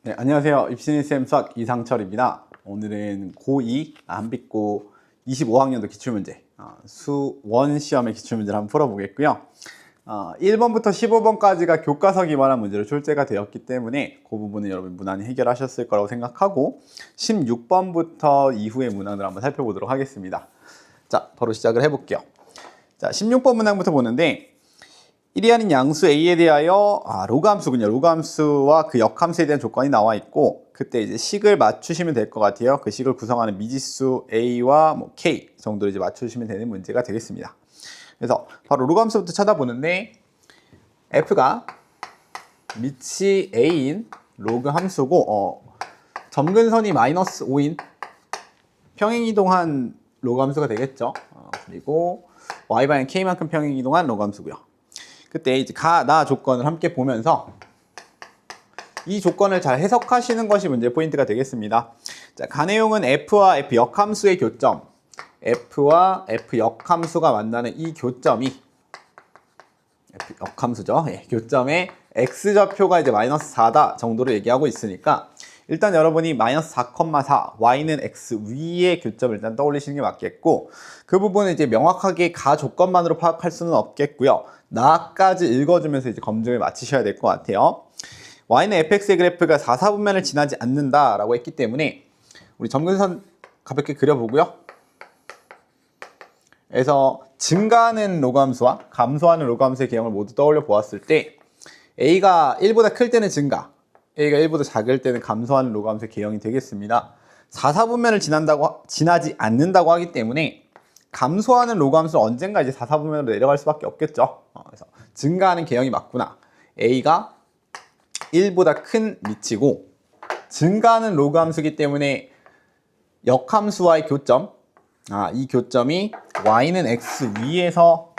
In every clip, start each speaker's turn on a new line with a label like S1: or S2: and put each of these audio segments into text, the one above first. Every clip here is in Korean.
S1: 네, 안녕하세요. 입시니쌤 수학 이상철입니다. 오늘은 고2 한빛고 25학년도 기출문제 수원 시험의 기출문제를 한번 풀어보겠고요. 1번부터 15번까지가 교과서 기반한 문제로 출제가 되었기 때문에 그 부분은 여러분 무난히 해결하셨을 거라고 생각하고 16번부터 이후의 문항을 한번 살펴보도록 하겠습니다. 자, 바로 시작을 해볼게요. 자, 16번 문항부터 보는데 1이 아닌 양수 a에 대하여 로그 함수군요. 로그 함수와 그 역함수에 대한 조건이 나와 있고 그때 이제 식을 맞추시면 될 것 같아요. 그 식을 구성하는 미지수 a와 k 정도를 이제 맞추시면 되는 문제가 되겠습니다. 그래서 바로 로그 함수부터 찾아보는데 f가 밑이 a인 로그 함수고 점근선이 마이너스 5인 평행이동한 로그 함수가 되겠죠. 그리고 y방향 k만큼 평행이동한 로그 함수고요. 그때 이제 가, 나 조건을 함께 보면서 이 조건을 잘 해석하시는 것이 문제 포인트가 되겠습니다. 자, 가 내용은 f와 f 역함수의 교점, f와 f 역함수가 만나는 이 교점이 f 역함수죠. 예, 교점의 x좌표가 이제 마이너스 4다 정도로 얘기하고 있으니까 일단 여러분이 마이너스 4,4 y는 x 위의 교점을 일단 떠올리시는 게 맞겠고 그 부분은 이제 명확하게 가 조건만으로 파악할 수는 없겠고요. 나까지 읽어주면서 이제 검증을 마치셔야 될 것 같아요. y는 fx의 그래프가 4, 4분면을 지나지 않는다라고 했기 때문에 우리 점근선 가볍게 그려보고요. 그래서 증가하는 로그함수와 감소하는 로그함수의 개형을 모두 떠올려 보았을 때 a가 1보다 클 때는 증가, a가 1보다 작을 때는 감소하는 로그함수의 개형이 되겠습니다. 4, 4분면을 지나지 않는다고 하기 때문에 감소하는 로그함수는 언젠가 이제 4, 4분면으로 내려갈 수밖에 없겠죠. 그래서 증가하는 개형이 맞구나. a가 1보다 큰 밑이고 증가하는 로그함수이기 때문에 역함수와의 교점, 이 교점이 y는 x 위에서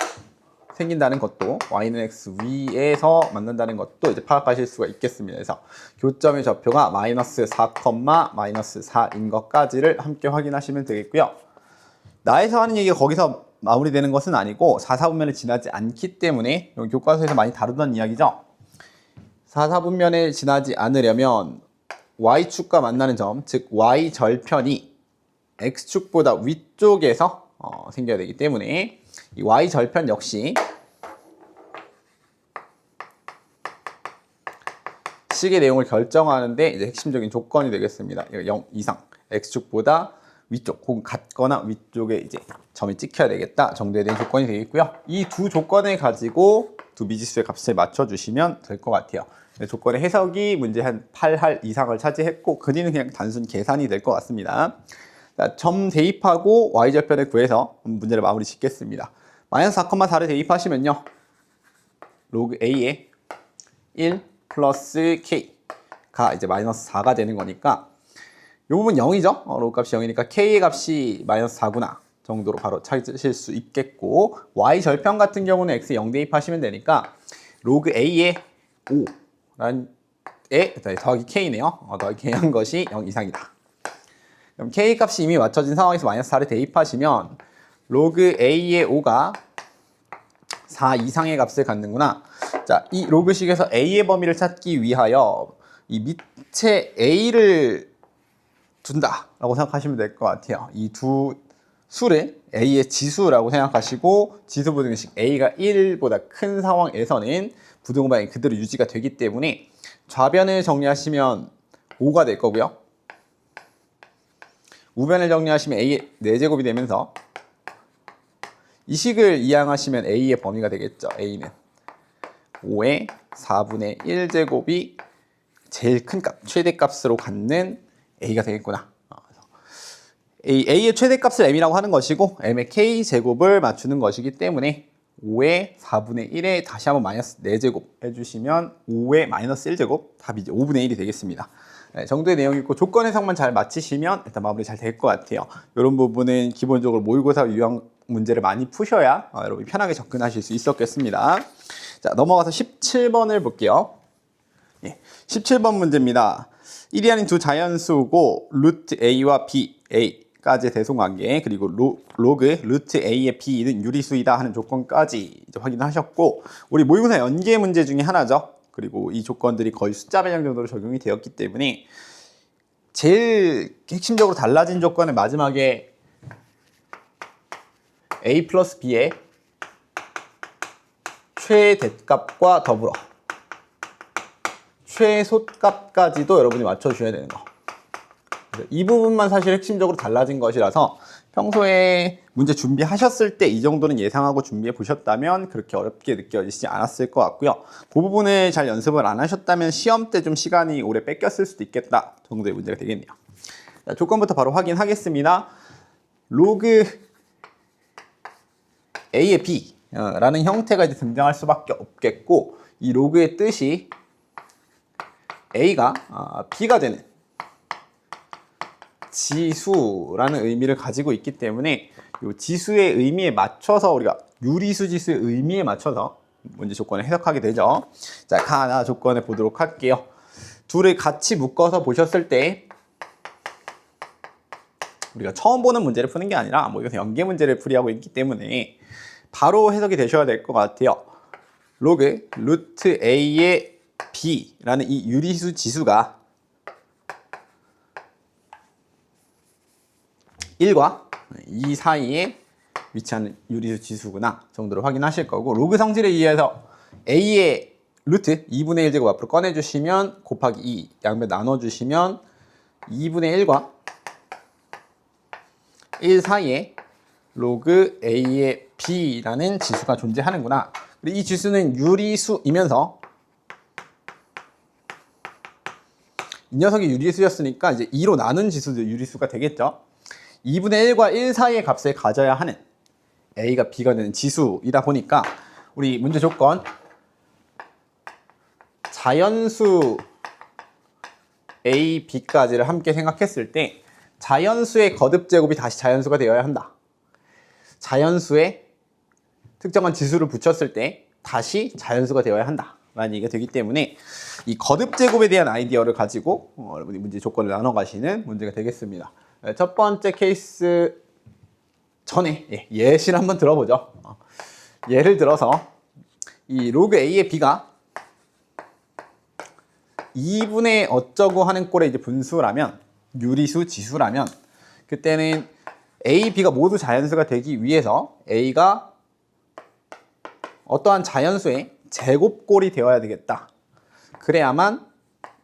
S1: 생긴다는 것도 y는 x 위에서 만난다는 것도 이제 파악하실 수가 있겠습니다. 그래서 교점의 좌표가 마이너스 4, 마이너스 4인 것까지를 함께 확인하시면 되겠고요. 나에서 하는 얘기가 거기서 마무리되는 것은 아니고 4, 4분면을 지나지 않기 때문에 교과서에서 많이 다루던 이야기죠. 4, 4분면을 지나지 않으려면 y축과 만나는 점, 즉 y절편이 x축보다 위쪽에서 생겨야 되기 때문에 이 y절편 역시 식의 내용을 결정하는데 이제 핵심적인 조건이 되겠습니다. 0 이상 x축보다 위쪽 혹은 같거나 위쪽에 이제 점이 찍혀야 되겠다 정도에 대한 조건이 되겠고요. 이 두 조건을 가지고 두 미지수의 값을 맞춰주시면 될 것 같아요. 조건의 해석이 문제 한 8할 이상을 차지했고 그 뒤는 그냥 단순 계산이 될 것 같습니다. 자, 점 대입하고 y절편을 구해서 문제를 마무리 짓겠습니다. 마이너스 4,4를 대입하시면요. 로그 a에 1 플러스 k가 이제 마이너스 4가 되는 거니까 이 부분 0이죠. 로그 값이 0이니까 k의 값이 마이너스 4구나 정도로 바로 찾으실 수 있겠고 y절편 같은 경우는 x에 0 대입하시면 되니까 로그 a에 5라는 더하기 k네요. 더하기 k한 것이 0 이상이다. 그럼 k 값이 이미 맞춰진 상황에서 마이너스 4를 대입하시면 로그 a의 5가 4 이상의 값을 갖는구나. 자, 이 로그식에서 a의 범위를 찾기 위하여 이 밑에 a를 둔다라고 생각하시면 될 것 같아요. 이 두 수를 a의 지수라고 생각하시고 지수 부등식 a가 1보다 큰 상황에서는 부등호방이 그대로 유지가 되기 때문에 좌변을 정리하시면 5가 될 거고요. 우변을 정리하시면 a의 4제곱이 되면서 이 식을 이항하시면 a의 범위가 되겠죠. a는 5의 4분의 1제곱이 제일 큰 값, 최대값으로 갖는 a가 되겠구나. a의 최대값을 m이라고 하는 것이고 m의 k제곱을 맞추는 것이기 때문에 5의 4분의 1에 다시 한번 마이너스 4제곱 해주시면 5의 마이너스 1제곱 답이 이제 5분의 1이 되겠습니다. 네, 정도의 내용이 있고 조건 해석만 잘 마치시면 일단 마무리 잘 될 것 같아요. 이런 부분은 기본적으로 모의고사 유형 문제를 많이 푸셔야 여러분이 편하게 접근하실 수 있었겠습니다. 자, 넘어가서 17번을 볼게요. 예, 17번 문제입니다. 1이 아닌 두 자연수고 루트 a와 b, a까지의 대성관계 그리고 로그 루트 a의 b는 유리수이다 하는 조건까지 이제 확인하셨고 우리 모의고사 연계 문제 중에 하나죠. 그리고 이 조건들이 거의 숫자 변형 정도로 적용이 되었기 때문에 제일 핵심적으로 달라진 조건은 마지막에 a 플러스 b의 최대값과 더불어 최소값까지도 여러분이 맞춰주셔야 되는 거. 이 부분만 사실 핵심적으로 달라진 것이라서 평소에 문제 준비하셨을 때 이 정도는 예상하고 준비해 보셨다면 그렇게 어렵게 느껴지지 않았을 것 같고요. 그 부분을 잘 연습을 안 하셨다면 시험 때 좀 시간이 오래 뺏겼을 수도 있겠다 정도의 문제가 되겠네요. 자, 조건부터 바로 확인하겠습니다. 로그 A의 B 라는 형태가 이제 등장할 수밖에 없겠고, 이 로그의 뜻이 A가 B가 되는 지수라는 의미를 가지고 있기 때문에 이 지수의 의미에 맞춰서 우리가 유리수 지수의 의미에 맞춰서 문제 조건을 해석하게 되죠. 자, 하나 조건을 보도록 할게요. 둘을 같이 묶어서 보셨을 때 우리가 처음 보는 문제를 푸는 게 아니라 뭐 이것은 연계 문제를 풀이하고 있기 때문에 바로 해석이 되셔야 될 것 같아요. 로그 루트 A의 B라는 이 유리수 지수가 1과 2 사이에 위치하는 유리수 지수구나 정도를 확인하실 거고, 로그 성질에 의해서 A의 루트 2분의 1제곱 앞으로 꺼내주시면 곱하기 2 양변 나눠주시면 2분의 1과 1 사이에 로그 A의 B라는 지수가 존재하는구나. 그리고 이 지수는 유리수이면서 이 녀석이 유리수였으니까 이제 2로 나눈 지수도 유리수가 되겠죠. 2분의 1과 1 사이의 값을 가져야 하는 A가 B가 되는 지수이다 보니까 우리 문제 조건 자연수 A, B까지를 함께 생각했을 때 자연수의 거듭제곱이 다시 자연수가 되어야 한다. 자연수에 특정한 지수를 붙였을 때 다시 자연수가 되어야 한다 라는 얘기가 되기 때문에 이 거듭제곱에 대한 아이디어를 가지고 여러분이 문제 조건을 나눠 가시는 문제가 되겠습니다. 첫 번째 케이스 전에 예시를 한번 들어보죠. 예를 들어서 이 로그 A의 B가 2분의 어쩌고 하는 꼴의 이제 분수라면, 유리수 지수라면, 그때는 A, B가 모두 자연수가 되기 위해서 A가 어떠한 자연수의 제곱꼴이 되어야 되겠다. 그래야만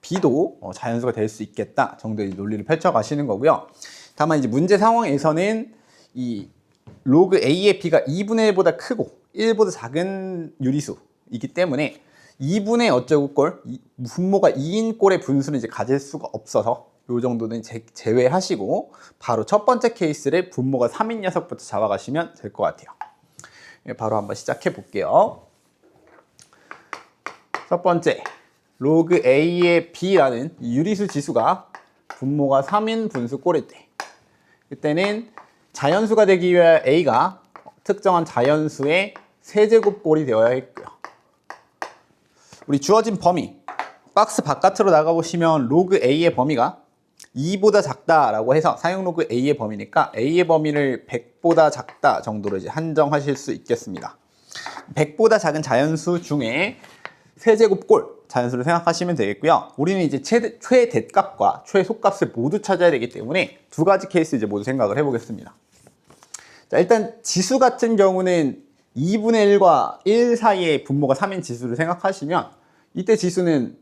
S1: B도 자연수가 될 수 있겠다 정도의 논리를 펼쳐 가시는 거고요. 다만 이제 문제 상황에서는 이 로그 A의 B가 2분의 1보다 크고 1보다 작은 유리수이기 때문에 2분의 어쩌고 꼴, 분모가 2인 꼴의 분수는 이제 가질 수가 없어서 이 정도는 제외하시고 바로 첫 번째 케이스를 분모가 3인 녀석부터 잡아가시면 될 것 같아요. 바로 한번 시작해 볼게요. 첫 번째, 로그 A의 B라는 유리수 지수가 분모가 3인 분수 꼴일 때, 그때는 자연수가 되기 위해 A가 특정한 자연수의 세제곱 꼴이 되어야 했고요. 우리 주어진 범위, 박스 바깥으로 나가보시면 로그 A의 범위가 2보다 작다라고 해서 사용 로그 A의 범위니까 A의 범위를 100보다 작다 정도로 이제 한정하실 수 있겠습니다. 100보다 작은 자연수 중에 세제곱꼴 자연수를 생각하시면 되겠고요. 우리는 이제 최대값과 최소값을 모두 찾아야 되기 때문에 두 가지 케이스 이제 모두 생각을 해보겠습니다. 자, 일단 지수 같은 경우는 2분의 1과 1 사이의 분모가 3인 지수를 생각하시면 이때 지수는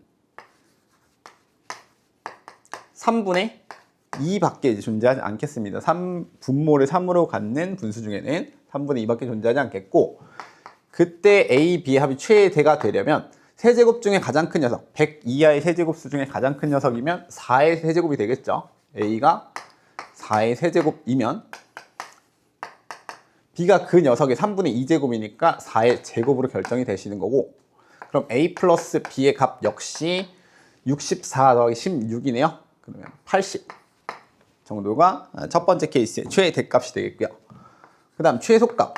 S1: 3분의 2밖에 이제 존재하지 않겠습니다. 분모를 3으로 갖는 분수 중에는 3분의 2밖에 존재하지 않겠고, 그때 A, B 합이 최대가 되려면 세제곱 중에 가장 큰 녀석, 100 이하의 세제곱수 중에 가장 큰 녀석이면 4의 세제곱이 되겠죠. A가 4의 세제곱이면 B가 그 녀석의 3분의 2제곱이니까 4의 제곱으로 결정이 되시는 거고, 그럼 A 플러스 B의 값 역시 64 더하기 16이네요. 그러면 80 정도가 첫 번째 케이스의 최대값이 되겠고요. 그 다음 최소값,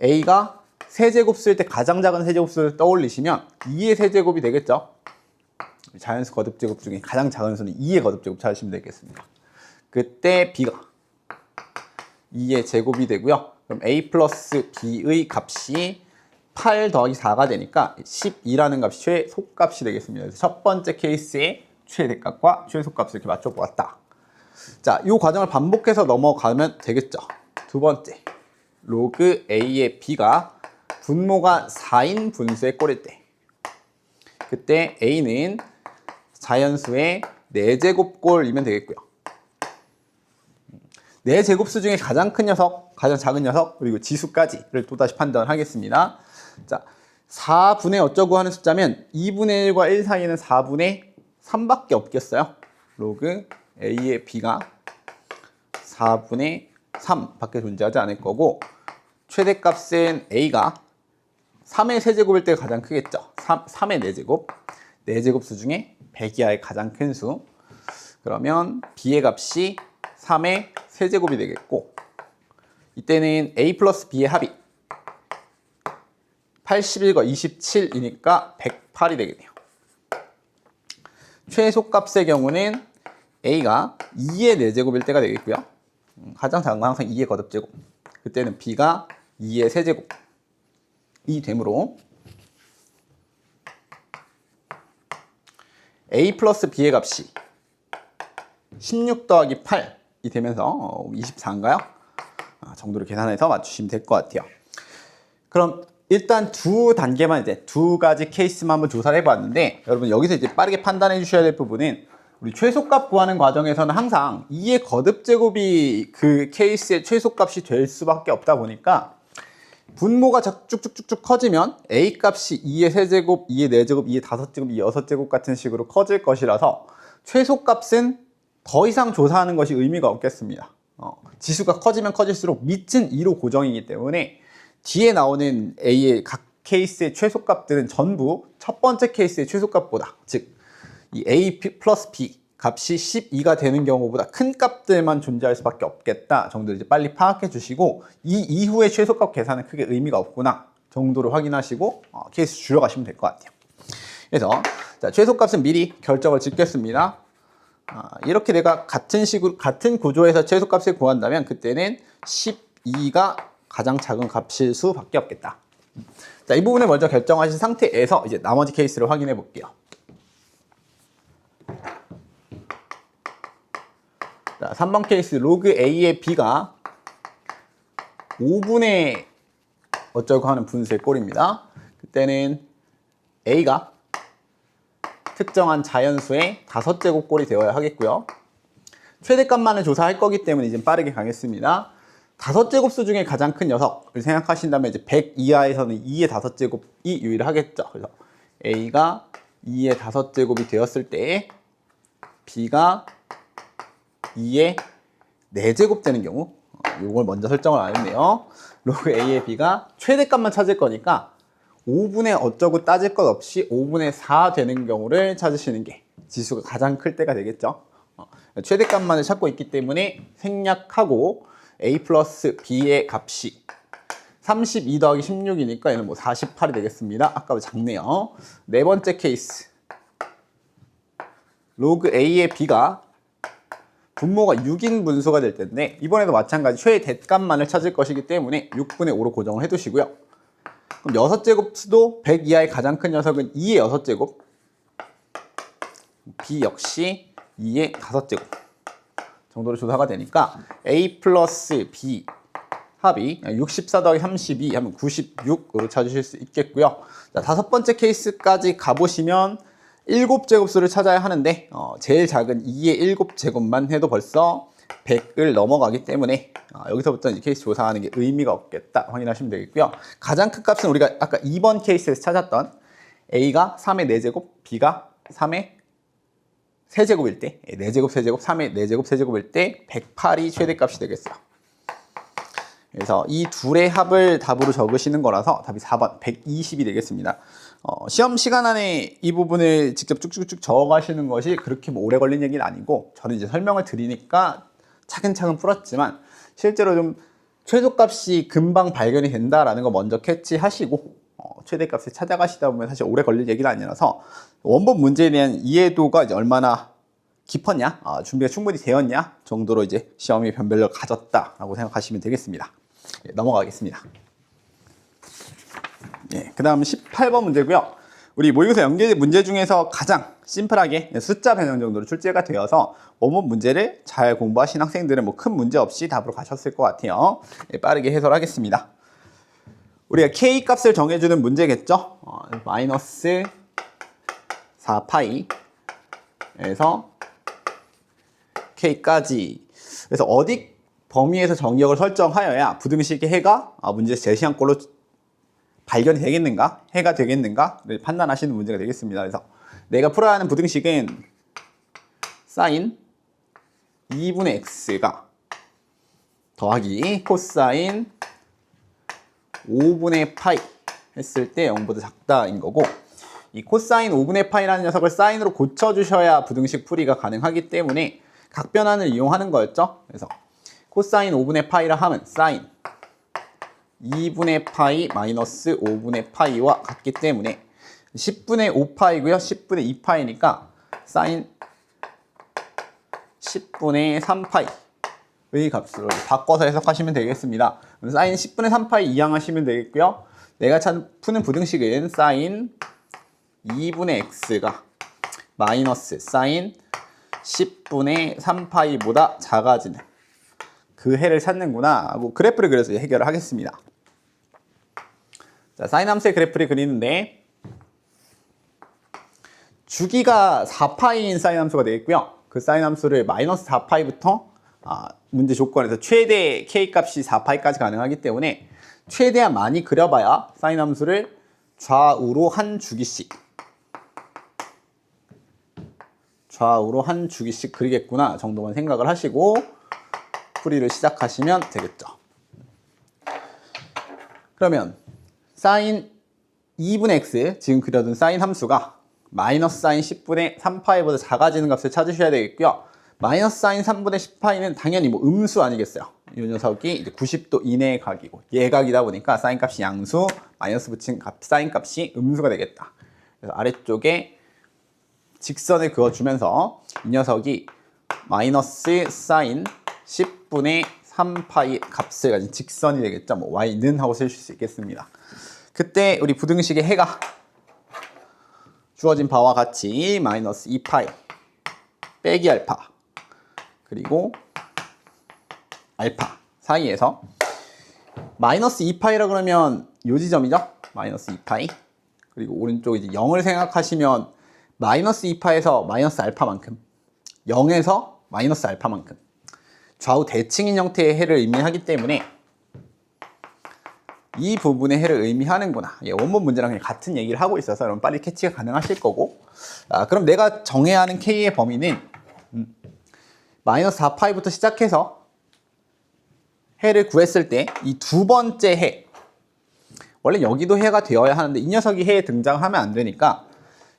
S1: A가 세제곱 쓸 때 가장 작은 세제곱수를 떠올리시면 2의 세제곱이 되겠죠. 자연수 거듭제곱 중에 가장 작은 수는 2의 거듭제곱 찾으시면 되겠습니다. 그때 B가 2의 제곱이 되고요. 그럼 A 플러스 B의 값이 8 더하기 4가 되니까 12라는 값이 최소값이 되겠습니다. 그래서 첫 번째 케이스의 최대값과 최소값을 이렇게 맞춰보았다. 자, 이 과정을 반복해서 넘어가면 되겠죠. 두 번째, 로그 A의 B가 분모가 4인 분수의 꼴일 때, 그때 A는 자연수의 4제곱꼴이면 되겠고요. 4제곱수 중에 가장 큰 녀석, 가장 작은 녀석, 그리고 지수까지를 또다시 판단하겠습니다. 자, 4분의 어쩌고 하는 숫자면 2분의 1과 1 사이에는 4분의 3밖에 없겠어요. 로그 A의 B가 4분의 3밖에 존재하지 않을 거고, 최대값은 A가 3의 세제곱일 때가 가장 크겠죠. 3의 4제곱. 4제곱수 중에 100 이하의 가장 큰 수. 그러면 B의 값이 3의 세제곱이 되겠고, 이때는 A 플러스 B의 합이 81과 27이니까 108이 되겠네요. 최소값의 경우는 A가 2의 4제곱일 때가 되겠고요. 가장 작은 건 항상 2의 거듭제곱. 그때는 B가 2의 세제곱이 되므로 A 플러스 B의 값이 16 더하기 8이 되면서 24인가요? 정도로 계산해서 맞추시면 될 것 같아요. 그럼 일단 두 단계만, 이제 두 가지 케이스만 한번 조사를 해봤는데, 여러분 여기서 이제 빠르게 판단해 주셔야 될 부분은, 우리 최소값 구하는 과정에서는 항상 2의 거듭제곱이 그 케이스의 최소값이 될 수밖에 없다 보니까, 분모가 쭉쭉쭉쭉 커지면 A 값이 2의 세제곱, 2의 4제곱, 2의 5제곱, 2의 6제곱 같은 식으로 커질 것이라서 최소값은 더 이상 조사하는 것이 의미가 없겠습니다. 지수가 커지면 커질수록 밑은 2로 고정이기 때문에 뒤에 나오는 A의 각 케이스의 최소값들은 전부 첫 번째 케이스의 최소값보다, 즉 이 A 플러스 B 값이 12가 되는 경우보다 큰 값들만 존재할 수밖에 없겠다 정도를 이제 빨리 파악해 주시고, 이 이후의 최소값 계산은 크게 의미가 없구나 정도로 확인하시고 케이스 줄여가시면 될 것 같아요. 그래서 자, 최소값은 미리 결정을 짓겠습니다. 이렇게 내가 같은 구조에서 최소값을 구한다면 그때는 12가 가장 작은 값일 수밖에 없겠다. 자, 이 부분을 먼저 결정하신 상태에서 이제 나머지 케이스를 확인해 볼게요. 자, 3번 케이스 로그 A의 B가 5분의 어쩌고 하는 분수의 꼴입니다. 그때는 A가 특정한 자연수의 5제곱 꼴이 되어야 하겠고요. 최대값만을 조사할 거기 때문에 이제 빠르게 가겠습니다. 5제곱수 중에 가장 큰 녀석을 생각하신다면 이제 100 이하에서는 2의 5제곱이 유일하겠죠. 그래서 A가 2의 5제곱이 되었을 때 B가 2의 4제곱 되는 경우, 이걸 먼저 설정을 안 했네요. 로그 A의 B가 최대값만 찾을 거니까 5분의 어쩌고 따질 것 없이 5분의 4 되는 경우를 찾으시는 게 지수가 가장 클 때가 되겠죠. 최대값만을 찾고 있기 때문에 생략하고 A 플러스 B의 값이 32 더하기 16이니까 얘는 뭐 48이 되겠습니다. 아까보다 작네요. 네 번째 케이스, 로그 A의 B가 분모가 6인 분수가 될 텐데, 이번에도 마찬가지 최대값만을 찾을 것이기 때문에 6분의 5로 고정을 해두시고요. 그럼 6제곱 수도 100 이하의 가장 큰 녀석은 2의 6제곱, B 역시 2의 5제곱 정도로 조사가 되니까 A 플러스 B 합이 64 더하기 32 하면 96으로 찾으실 수 있겠고요. 자, 다섯 번째 케이스까지 가보시면 7제곱수를 찾아야 하는데 제일 작은 2의 7제곱만 해도 벌써 100을 넘어가기 때문에 여기서부터 이제 케이스 조사하는 게 의미가 없겠다 확인하시면 되겠고요. 가장 큰 값은 우리가 아까 2번 케이스에서 찾았던 A가 3의 4제곱, B가 3의 세제곱일 때, 4제곱, 세제곱, 3의 4제곱, 세제곱일 때 108이 최대값이 되겠어요. 그래서 이 둘의 합을 답으로 적으시는 거라서 답이 4번 120이 되겠습니다. 시험 시간 안에 이 부분을 직접 쭉쭉쭉 적어가시는 것이 그렇게 뭐 오래 걸린 얘기는 아니고, 저는 이제 설명을 드리니까 차근차근 풀었지만 실제로 좀 최소값이 금방 발견이 된다라는 거 먼저 캐치하시고 최대값을 찾아가시다 보면 사실 오래 걸릴 얘기는 아니라서 원본 문제에 대한 이해도가 이제 얼마나 깊었냐, 준비가 충분히 되었냐 정도로 이제 시험이 변별력을 가졌다라고 생각하시면 되겠습니다. 넘어가겠습니다. 예, 그 다음 18번 문제고요. 우리 모의고사 연계 문제 중에서 가장 심플하게 숫자 변형 정도로 출제가 되어서 원문 문제를 잘 공부하신 학생들은 뭐 큰 문제 없이 답으로 가셨을 것 같아요. 예, 빠르게 해설하겠습니다. 우리가 k 값을 정해주는 문제겠죠. 마이너스 4파이에서 k까지. 그래서 어디 범위에서 정의역을 설정하여야 부등식의 해가 문제에서 제시한 걸로 발견이 되겠는가? 해가 되겠는가?를 판단하시는 문제가 되겠습니다. 그래서 내가 풀어야 하는 부등식은 사인 2분의 x가 더하기 코사인 5분의 파이 했을 때 0보다 작다인 거고, 이 코사인 5분의 파이라는 녀석을 사인으로 고쳐주셔야 부등식 풀이가 가능하기 때문에 각변환을 이용하는 거였죠. 그래서 코사인 5분의 파이라 하면 사인 2분의 파이 마이너스 5분의 파이와 같기 때문에 10분의 5파이고요. 10분의 2파이니까 사인 10분의 3파이의 값으로 바꿔서 해석하시면 되겠습니다. 사인 10분의 3파이 이항하시면 되겠고요. 내가 푸는 부등식은 사인 2분의 x가 마이너스 사인 10분의 3파이보다 작아지는 그 해를 찾는구나 하고 그래프를 그려서 해결을 하겠습니다. 자, 사인 함수의 그래프를 그리는데 주기가 4파이인 사인 함수가 되겠고요. 그 사인 함수를 마이너스 4파이부터 문제 조건에서 최대 k 값이 4파이까지 가능하기 때문에 최대한 많이 그려봐야 사인 함수를 좌우로 한 주기씩 그리겠구나 정도만 생각을 하시고 풀이를 시작하시면 되겠죠. 그러면 사인 2분의 x, 지금 그려둔 사인 함수가 마이너스 사인 10분의 3파이보다 작아지는 값을 찾으셔야 되겠고요. 마이너스 사인 3분의 10파이는 당연히 뭐 음수 아니겠어요. 이 녀석이 이제 90도 이내의 각이고 예각이다 보니까 사인 값이 양수, 마이너스 붙인 사인 값이 음수가 되겠다. 그래서 아래쪽에 직선을 그어주면서 이 녀석이 마이너스 사인 10분의 3파이 값을 가진 직선이 되겠죠. 뭐 y는 하고 쓰실 수 있겠습니다. 그때 우리 부등식의 해가 주어진 바와 같이 마이너스 2파이 빼기 알파 그리고 알파 사이에서 마이너스 2파이라 그러면 요 지점이죠. 마이너스 2파이 그리고 오른쪽 이제 0을 생각하시면 마이너스 2파에서 마이너스 알파만큼 0에서 마이너스 알파만큼 좌우 대칭인 형태의 해를 의미하기 때문에 이 부분의 해를 의미하는구나. 원본 문제랑 그냥 같은 얘기를 하고 있어서 여러분 빨리 캐치가 가능하실 거고, 그럼 내가 정해야 하는 k의 범위는 마이너스 4파이부터 시작해서 해를 구했을 때 이 두 번째 해, 원래 여기도 해가 되어야 하는데 이 녀석이 해에 등장하면 안 되니까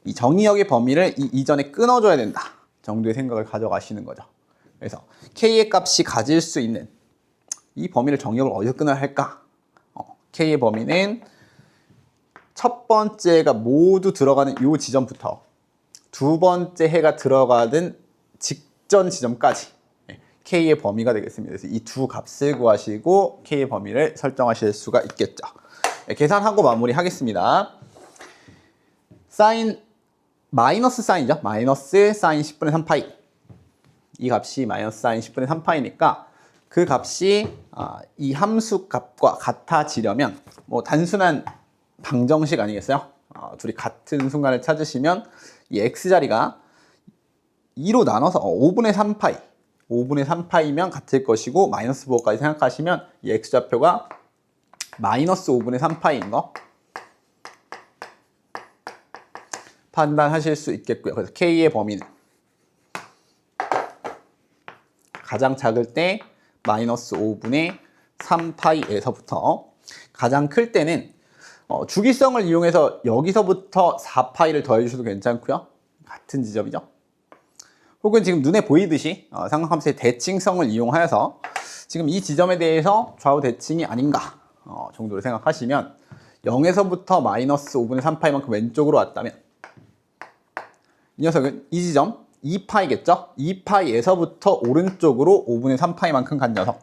S1: 이 정의역의 범위를 이전에 끊어줘야 된다 정도의 생각을 가져가시는 거죠. 그래서 k의 값이 가질 수 있는 이 범위를 정의역을 어디서 끊어야 할까? k의 범위는 첫 번째가 모두 들어가는 이 지점부터 두 번째 해가 들어가는 직전 지점까지 k의 범위가 되겠습니다. 그래서 이 두 값을 구하시고 k의 범위를 설정하실 수가 있겠죠. 계산하고 마무리하겠습니다. 사인 마이너스 사인이죠. 마이너스 사인 10분의 3파이 이 값이 마이너스 사인 10분의 3파이니까 그 값이 이 함수 값과 같아지려면 뭐 단순한 방정식 아니겠어요? 둘이 같은 순간을 찾으시면 이 x자리가 2로 나눠서 5분의 3파이 5분의 3파이면 같을 것이고 마이너스 부호까지 생각하시면 이 x좌표가 마이너스 5분의 3파이인 거 판단하실 수 있겠고요. 그래서 k의 범위는 가장 작을 때 마이너스 5분의 3파이에서부터 가장 클 때는 주기성을 이용해서 여기서부터 4파이를 더해주셔도 괜찮고요. 같은 지점이죠. 혹은 지금 눈에 보이듯이 삼각함수의 대칭성을 이용하여서 지금 이 지점에 대해서 좌우 대칭이 아닌가 정도로 생각하시면 0에서부터 마이너스 5분의 3파이만큼 왼쪽으로 왔다면 이 녀석은 이 지점 2파이겠죠? 2파이에서부터 오른쪽으로 5분의 3파이만큼 간 녀석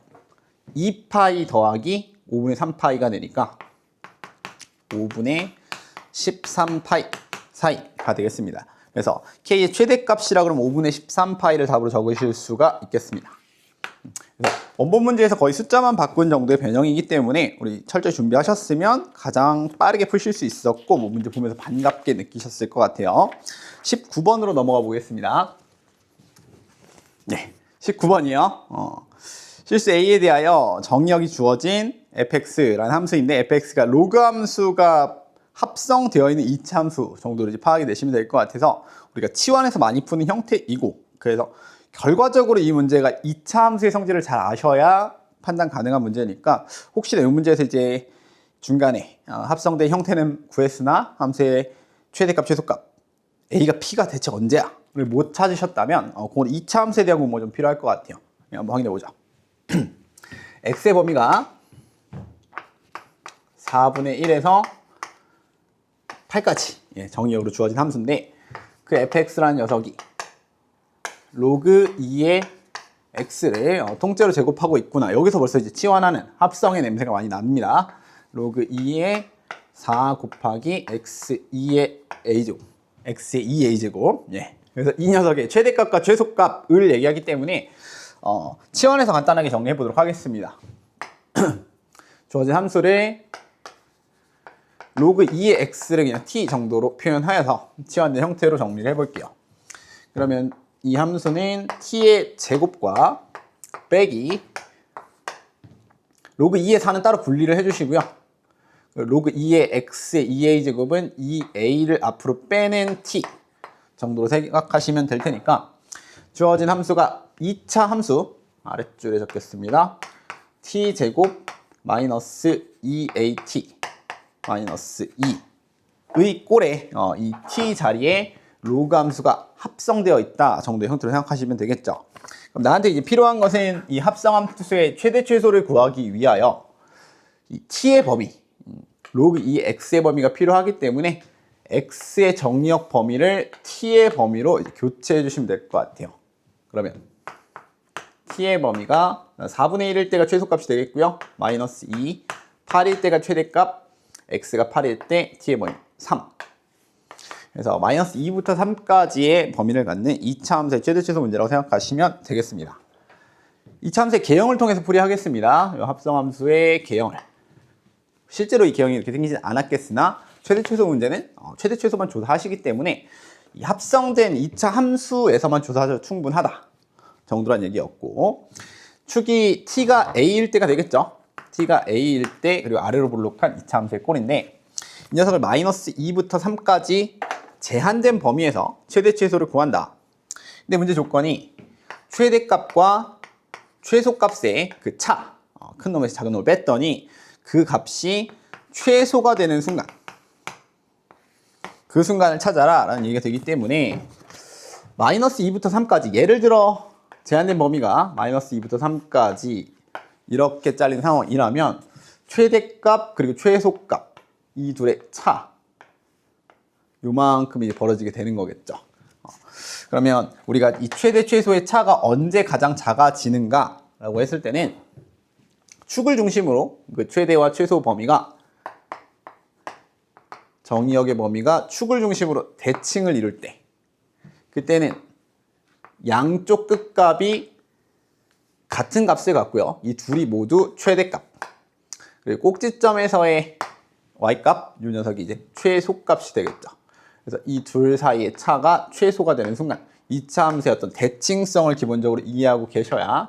S1: 2파이 더하기 5분의 3파이가 되니까 5분의 13파이 사이가 되겠습니다. 그래서 K의 최대값이라 그러면 5분의 13파이를 답으로 적으실 수가 있겠습니다. 그래서 원본 문제에서 거의 숫자만 바꾼 정도의 변형이기 때문에 우리 철저히 준비하셨으면 가장 빠르게 푸실 수 있었고 뭐 문제 보면서 반갑게 느끼셨을 것 같아요. 19번으로 넘어가 보겠습니다. 네, 19번이요. 실수 A에 대하여 정의역이 주어진 fx라는 함수인데 fx가 로그 함수가 합성되어 있는 이차 함수 정도로 이제 파악이 되시면 될 것 같아서 우리가 치환해서 많이 푸는 형태이고, 그래서 결과적으로 이 문제가 2차 함수의 성질을 잘 아셔야 판단 가능한 문제니까 혹시나 이 문제에서 이제 중간에 합성된 형태는 구했으나 함수의 최대값, 최소값 A가 P가 대체 언제야? 를 못 찾으셨다면 그건 2차 함수에 대한 공부 좀 필요할 것 같아요. 한번 확인해 보죠. x의 범위가 4분의 1에서 8까지 정의역으로 주어진 함수인데 그 fx라는 녀석이 로그 2의 x를 통째로 제곱하고 있구나. 여기서 벌써 이제 치환하는 합성의 냄새가 많이 납니다. 로그 2의 4 곱하기 x2의 a제곱, x의 2a제곱. 그래서 이 녀석의 최대값과 최소값을 얘기하기 때문에 치환해서 간단하게 정리해 보도록 하겠습니다. 주어진 함수를 로그 2의 x를 그냥 t 정도로 표현하여서 치환된 형태로 정리를 해볼게요. 그러면 이 함수는 t의 제곱과 빼기 로그 2의 4는 따로 분리를 해주시고요. 로그 2의 x의 2a제곱은 2a를 앞으로 빼낸 t 정도로 생각하시면 될 테니까 주어진 함수가 2차 함수 아랫줄에 적겠습니다. t제곱 마이너스 2at 마이너스 2의 꼴에 이 t 자리에 로그 함수가 합성되어 있다 정도의 형태로 생각하시면 되겠죠. 그럼 나한테 이제 필요한 것은 이 합성 함수의 최대 최소를 구하기 위하여 이 t의 범위, 로그 2 x의 범위가 필요하기 때문에 x의 정의역 범위를 t의 범위로 이제 교체해 주시면 될 것 같아요. 그러면 t의 범위가 4분의 1일 때가 최소값이 되겠고요. 마이너스 2, 8일 때가 최대값, x가 8일 때 t의 범위 3. 그래서 마이너스 2부터 3까지의 범위를 갖는 2차 함수의 최대 최소 문제라고 생각하시면 되겠습니다. 2차 함수의 개형을 통해서 풀이하겠습니다. 이 합성 함수의 개형을. 실제로 이 개형이 이렇게 생기진 않았겠으나 최대 최소 문제는 최대 최소만 조사하시기 때문에 이 합성된 2차 함수에서만 조사하셔도 충분하다 정도란 얘기였고, 축이 t가 a일 때가 되겠죠. t가 a일 때 그리고 아래로 볼록한 2차 함수의 꼴인데 이 녀석을 마이너스 2부터 3까지 제한된 범위에서 최대 최소를 구한다. 근데 문제 조건이 최대값과 최소값의 그 차, 큰 놈에서 작은 놈을 뺐더니 그 값이 최소가 되는 순간, 그 순간을 찾아라 라는 얘기가 되기 때문에 마이너스 2부터 3까지, 예를 들어 제한된 범위가 마이너스 2부터 3까지 이렇게 잘린 상황이라면 최대값 그리고 최소값 이 둘의 차, 요만큼이 벌어지게 되는 거겠죠. 그러면 우리가 이 최대 최소의 차가 언제 가장 작아지는가 라고 했을 때는 축을 중심으로 그 최대와 최소 범위가, 정의역의 범위가 축을 중심으로 대칭을 이룰 때, 그때는 양쪽 끝값이 같은 값을 갖고요. 이 둘이 모두 최대값. 그리고 꼭지점에서의 y값, 이 녀석이 이제 최소값이 되겠죠. 그래서 이 둘 사이의 차가 최소가 되는 순간 2차 함수의 어떤 대칭성을 기본적으로 이해하고 계셔야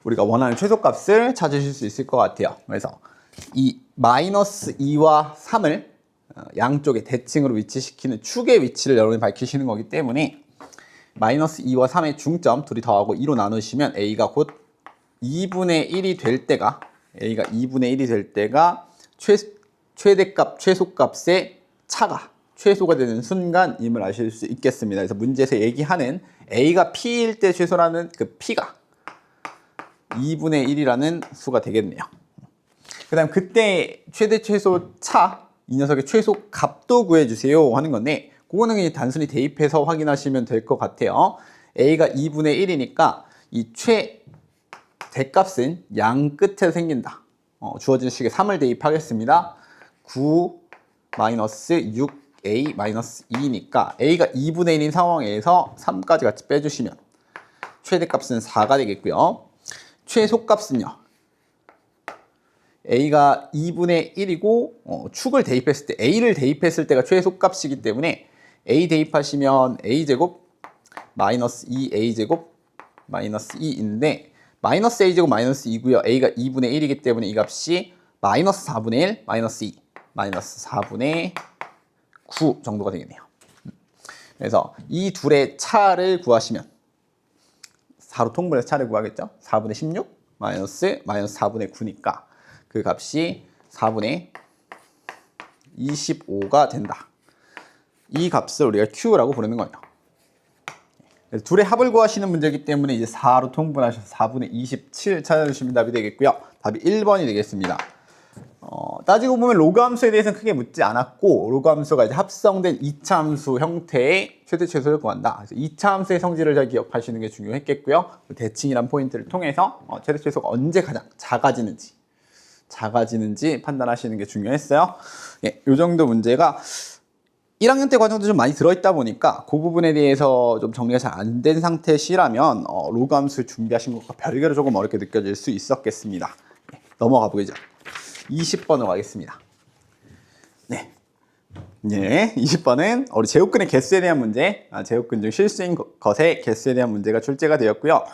S1: 우리가 원하는 최소값을 찾으실 수 있을 것 같아요. 그래서 이 마이너스 2와 3을 양쪽의 대칭으로 위치시키는 축의 위치를 여러분이 밝히시는 거기 때문에 마이너스 2와 3의 중점 둘이 더하고 2로 나누시면 a가 곧 2분의 1이 될 때가, a가 2분의 1이 될 때가 최대값, 최소값의 차가 최소가 되는 순간임을 아실 수 있겠습니다. 그래서 문제에서 얘기하는 a가 p일 때 최소라는 그 p가 2분의 1이라는 수가 되겠네요. 그 다음 그때 최대 최소 차, 이 녀석의 최소 값도 구해주세요 하는 건데 그거는 그냥 단순히 대입해서 확인하시면 될 것 같아요. a가 2분의 1이니까 이 대값은 양 끝에 생긴다. 주어진 식에 3을 대입하겠습니다. 9 마이너스 6a 마이너스 2니까 a가 2분의 1인 상황에서 3까지 같이 빼주시면 최대값은 4가 되겠고요. 최소값은요. a가 2분의 1이고 축을 대입했을 때 a를 대입했을 때가 최소값이기 때문에 a 대입하시면 a제곱 마이너스 2a제곱 마이너스 2인데 마이너스 a제곱 마이너스 2고요. a가 2분의 1이기 때문에 이 값이 마이너스 4분의 1 마이너스 2 마이너스 4분의 9 정도가 되겠네요. 그래서 이 둘의 차를 구하시면 4로 통분해서 차를 구하겠죠. 4분의 16 마이너스 4분의 9니까 그 값이 4분의 25가 된다. 이 값을 우리가 Q라고 부르는 거예요. 둘의 합을 구하시는 문제이기 때문에 이제 4로 통분하셔서 4분의 27 찾아주시면 답이 되겠고요. 답이 1번이 되겠습니다. 따지고 보면 로그 함수에 대해서는 크게 묻지 않았고 로그 함수가 이제 합성된 2차 함수 형태의 최대 최소를 구한다. 그래서 2차 함수의 성질을 잘 기억하시는 게 중요했겠고요. 대칭이란 포인트를 통해서 최대 최소가 언제 가장 작아지는지 판단하시는 게 중요했어요. 예, 이 정도 문제가 1학년 때 과정도 좀 많이 들어있다 보니까 그 부분에 대해서 좀 정리가 잘 안 된 상태시라면 로그 함수 준비하신 것과 별개로 조금 어렵게 느껴질 수 있었겠습니다. 예, 넘어가 보겠죠. 20번으로 가겠습니다. 네. 네, 20번은 우리 제곱근의 개수에 대한 문제, 제곱근 중 실수인 것의 개수에 대한 문제가 출제가 되었고요.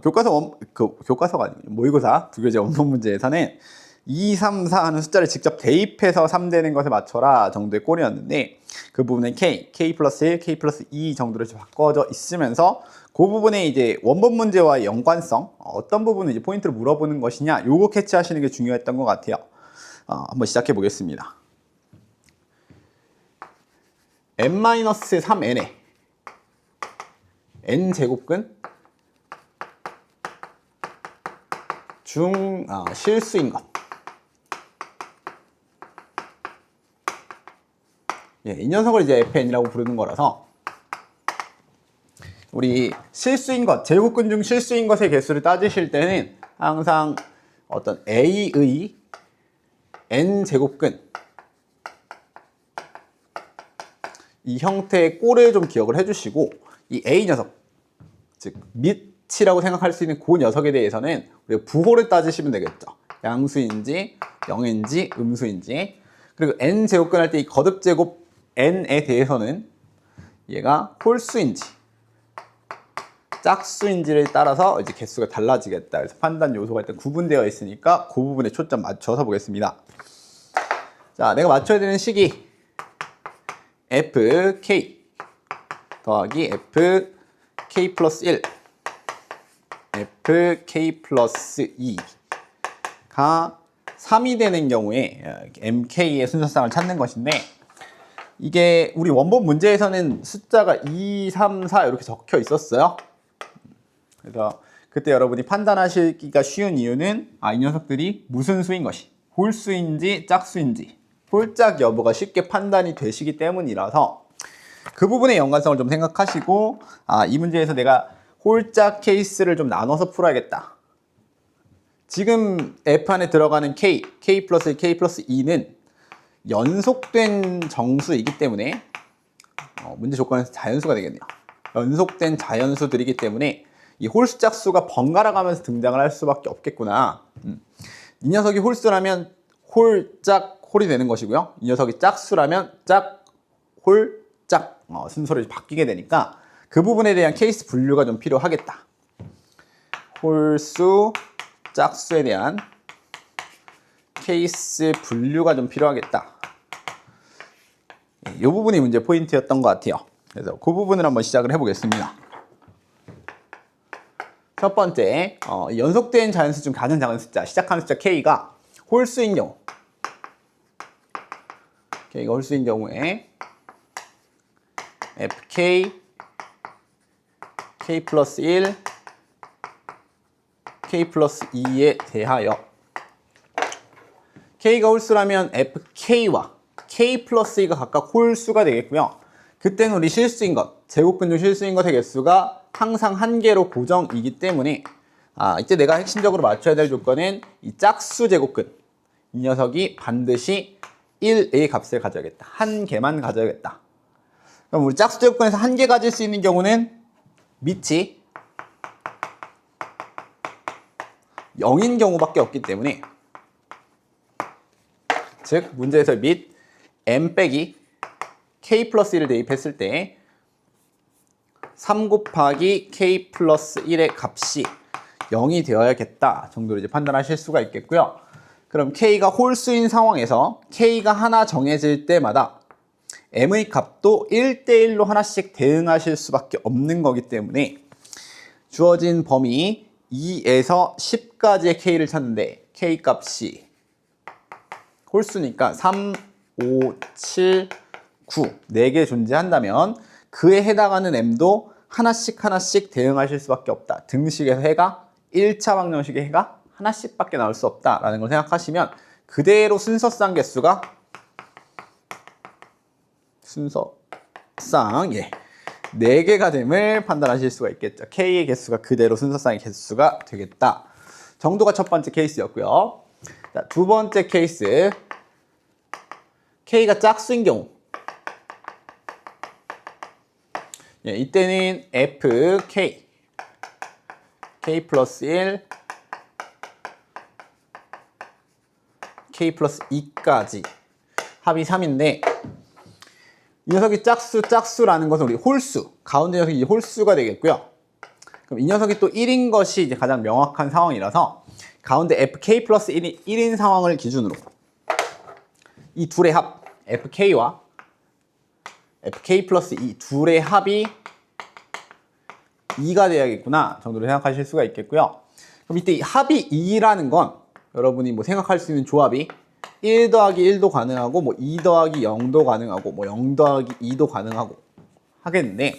S1: 교과서가 아니고 모의고사 부교재 원본 문제에서는 2, 3, 4 하는 숫자를 직접 대입해서 3 되는 것에 맞춰라 정도의 꼴이었는데 그 부분은 K 플러스 1, K 플러스 2 정도로 바꿔져 있으면서 그 부분에 이제 원본 문제와의 연관성, 어떤 부분을 이제 포인트로 물어보는 것이냐, 요거 캐치하시는 게 중요했던 것 같아요. 한번 시작해 보겠습니다. n-3n에 n 제곱근 중 실수인 것. 예, 이 녀석을 이제 fn이라고 부르는 거라서 우리 실수인 것, 제곱근 중 실수인 것의 개수를 따지실 때는 항상 어떤 a의 n 제곱근 이 형태의 꼴을 좀 기억을 해주시고 이 a 녀석, 즉 밑이라고 생각할 수 있는 그 녀석에 대해서는 우리가 부호를 따지시면 되겠죠. 양수인지 영인지 음수인지. 그리고 n 제곱근 할 때 이 거듭 제곱 n에 대해서는 얘가 홀수인지 짝수인지를 따라서 이제 개수가 달라지겠다. 그래서 판단 요소가 일단 구분되어 있으니까 그 부분에 초점 맞춰서 보겠습니다. 자, 내가 맞춰야 되는 식이 fk 더하기 fk 플러스 1 fk 플러스 2가 3이 되는 경우에 mk의 순서상을 찾는 것인데 이게 우리 원본 문제에서는 숫자가 2, 3, 4 이렇게 적혀 있었어요. 그래서 그때 여러분이 판단하시기가 쉬운 이유는 이 녀석들이 무슨 수인 것이 홀수인지 짝수인지 홀짝 여부가 쉽게 판단이 되시기 때문이라서 그 부분의 연관성을 좀 생각하시고 이 문제에서 내가 홀짝 케이스를 좀 나눠서 풀어야겠다. 지금 F 안에 들어가는 K 플러스 1, K 플러스 2는 연속된 정수이기 때문에 문제 조건에서 자연수가 되겠네요. 연속된 자연수들이기 때문에 이 홀수 짝수가 번갈아 가면서 등장을 할 수밖에 없겠구나. 이 녀석이 홀수라면 홀짝 홀이 되는 것이고요. 이 녀석이 짝수라면 짝, 홀, 짝 순서를 바뀌게 되니까 그 부분에 대한 케이스 분류가 좀 필요하겠다. 홀수, 짝수에 대한 케이스 분류가 좀 필요하겠다. 이 부분이 문제 포인트였던 것 같아요. 그래서 그 부분을 한번 시작을 해보겠습니다. 첫 번째, 연속된 자연수 중 가장 작은 숫자, 시작하는 숫자 K가 홀수인 경우 K가 홀수인 경우에 FK, K 플러스 1, K 플러스 2에 대하여 K가 홀수라면 FK와 K 플러스 2가 각각 홀수가 되겠고요. 그때는 우리 실수인 것, 제곱근 중 실수인 것의 개수가 항상 한 개로 고정이기 때문에 이때 내가 핵심적으로 맞춰야 될 조건은 이 짝수 제곱근. 이 녀석이 반드시 1의 값을 가져야겠다. 한 개만 가져야겠다. 그럼 우리 짝수 제곱근에서 한 개 가질 수 있는 경우는 밑이 0인 경우밖에 없기 때문에, 즉 문제에서 밑 m 빼기 k 플러스 1을 대입했을 때 3 곱하기 k 플러스 1의 값이 0이 되어야겠다 정도로 이제 판단하실 수가 있겠고요. 그럼 k가 홀수인 상황에서 k가 하나 정해질 때마다 m의 값도 1대1로 하나씩 대응하실 수밖에 없는 거기 때문에 주어진 범위 2에서 10까지의 k를 찾는데 k 값이 홀수니까 3, 5, 7, 9 4개 존재한다면 그에 해당하는 m도 하나씩 대응하실 수밖에 없다. 등식에서 해가 1차 방정식의 해가 하나씩밖에 나올 수 없다라는 걸 생각하시면 그대로 순서상 개수가 순서상 4개가 됨을 판단하실 수가 있겠죠. K의 개수가 그대로 순서상의 개수가 되겠다 정도가 첫 번째 케이스였고요. 자, 두 번째 케이스, K가 짝수인 경우. 이때는 FK K 플러스 1 K 플러스 2까지 합이 3인데 이 녀석이 짝수라는 것은 우리 홀수, 가운데 녀석이 이제 홀수가 되겠고요. 그럼 이 녀석이 또 1인 것이 이제 가장 명확한 상황이라서 가운데 FK 플러스 1이 1인 상황을 기준으로 이 둘의 합, FK와 FK 플러스 2 둘의 합이 2가 돼야겠구나 정도로 생각하실 수가 있겠고요. 그럼 이때 이 합이 2라는 건 여러분이 뭐 생각할 수 있는 조합이 1 더하기 1도 가능하고 뭐 2 더하기 0도 가능하고 뭐 0 더하기 2도 가능하고 하겠는데,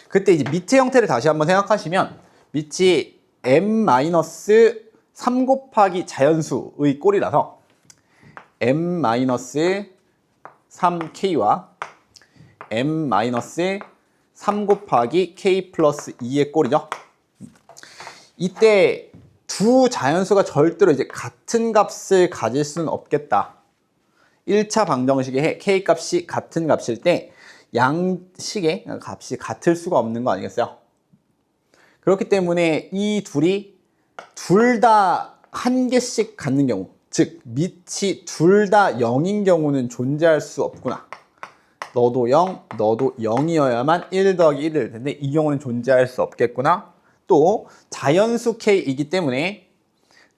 S1: 그때 이제 밑의 형태를 다시 한번 생각하시면 밑이 m-3 곱하기 자연수의 꼴이라서 m-3k와 m-3 곱하기 k 플러스 2의 꼴이죠. 이때 두 자연수가 절대로 이제 같은 값을 가질 수는 없겠다. 1차 방정식의 k 값이 같은 값일 때 양식의 값이 같을 수가 없는 거 아니겠어요? 그렇기 때문에 이 둘이 둘 다 한 개씩 갖는 경우, 즉 밑이 둘 다 0인 경우는 존재할 수 없구나. 너도 0, 너도 0이어야만 1 더하기 1을 될 텐데 이 경우는 존재할 수 없겠구나. 또 자연수 k이기 때문에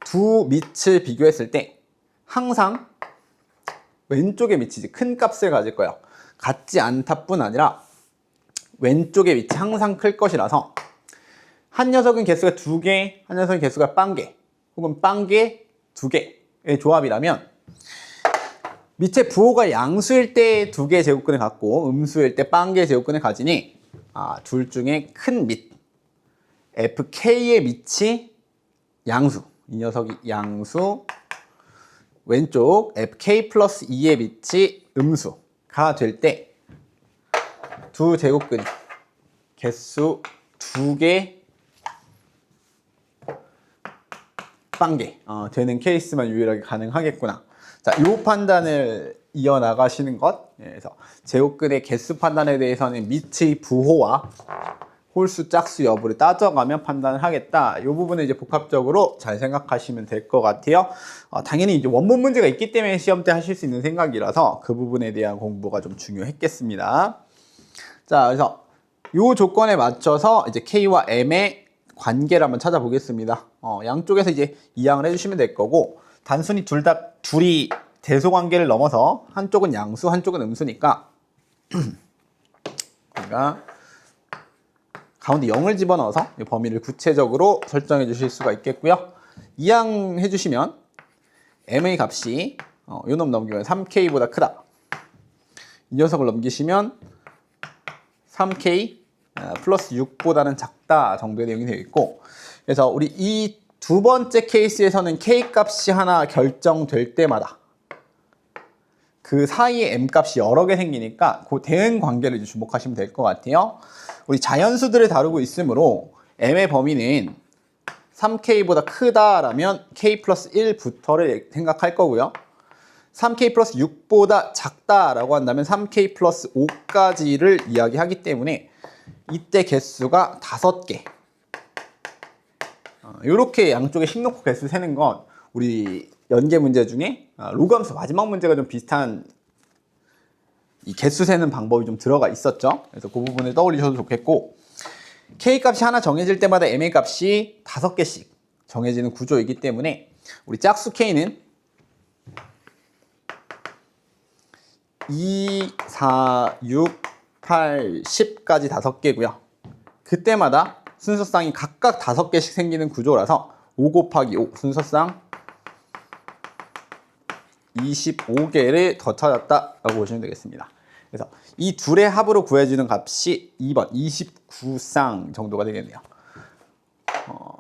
S1: 두 밑을 비교했을 때 항상 왼쪽의 밑이 큰 값을 가질 거예요. 같지 않다 뿐 아니라 왼쪽의 밑이 항상 클 것이라서 한 녀석은 개수가 2개, 한 녀석은 개수가 빵개 혹은 빵개 2개의 조합이라면 밑에 부호가 양수일 때 2개의 제곱근을 갖고 음수일 때 빵개의 제곱근을 가지니 둘 중에 큰 밑 FK의 밑이 양수, 이 녀석이 양수, 왼쪽 FK 플러스 2의 밑이 음수가 될 때 두 제곱근 개수 2개 빵개 되는 케이스만 유일하게 가능하겠구나. 자, 이 판단을 이어나가시는 것. 그래서 제곱근의 개수 판단에 대해서는 밑의 부호와 홀수, 짝수 여부를 따져가면 판단을 하겠다. 이 부분은 이제 복합적으로 잘 생각하시면 될 것 같아요. 당연히 이제 원본 문제가 있기 때문에 시험 때 하실 수 있는 생각이라서 그 부분에 대한 공부가 좀 중요했겠습니다. 자, 그래서 이 조건에 맞춰서 이제 K와 M의 관계를 한번 찾아보겠습니다. 양쪽에서 이제 이항을 해주시면 될 거고, 단순히 둘이 대소 관계를 넘어서 한쪽은 양수, 한쪽은 음수니까 그러니까 가운데 0을 집어넣어서 범위를 구체적으로 설정해 주실 수가 있겠고요. 이항해 주시면 m의 값이 요 놈 넘기면 3k보다 크다. 이 녀석을 넘기시면 3k 플러스 6보다는 작다 정도의 내용이 되어 있고, 그래서 우리 이 두 번째 케이스에서는 k 값이 하나 결정될 때마다 그 사이에 m 값이 여러 개 생기니까 그 대응 관계를 이제 주목하시면 될 것 같아요. 우리 자연수들을 다루고 있으므로 m의 범위는 3K보다 크다라면 K 플러스 1부터를 생각할 거고요. 3K 플러스 6보다 작다라고 한다면 3K 플러스 5까지를 이야기하기 때문에 이때 개수가 5개. 이렇게 양쪽에 식놓고 개수 세는 건 우리 연계 문제 중에 로그함수 마지막 문제가 좀 비슷한 이 개수 세는 방법이 좀 들어가 있었죠. 그래서 그 부분을 떠올리셔도 좋겠고, K 값이 하나 정해질 때마다 MA 값이 5개씩 정해지는 구조이기 때문에 우리 짝수 K는 2, 4, 6, 8, 10까지 5개고요. 그때마다 순서쌍이 각각 5개씩 생기는 구조라서 5 곱하기 5 순서쌍 25개를 더 찾았다라고 보시면 되겠습니다. 그래서 이 둘의 합으로 구해지는 값이 2번 29쌍 정도가 되겠네요.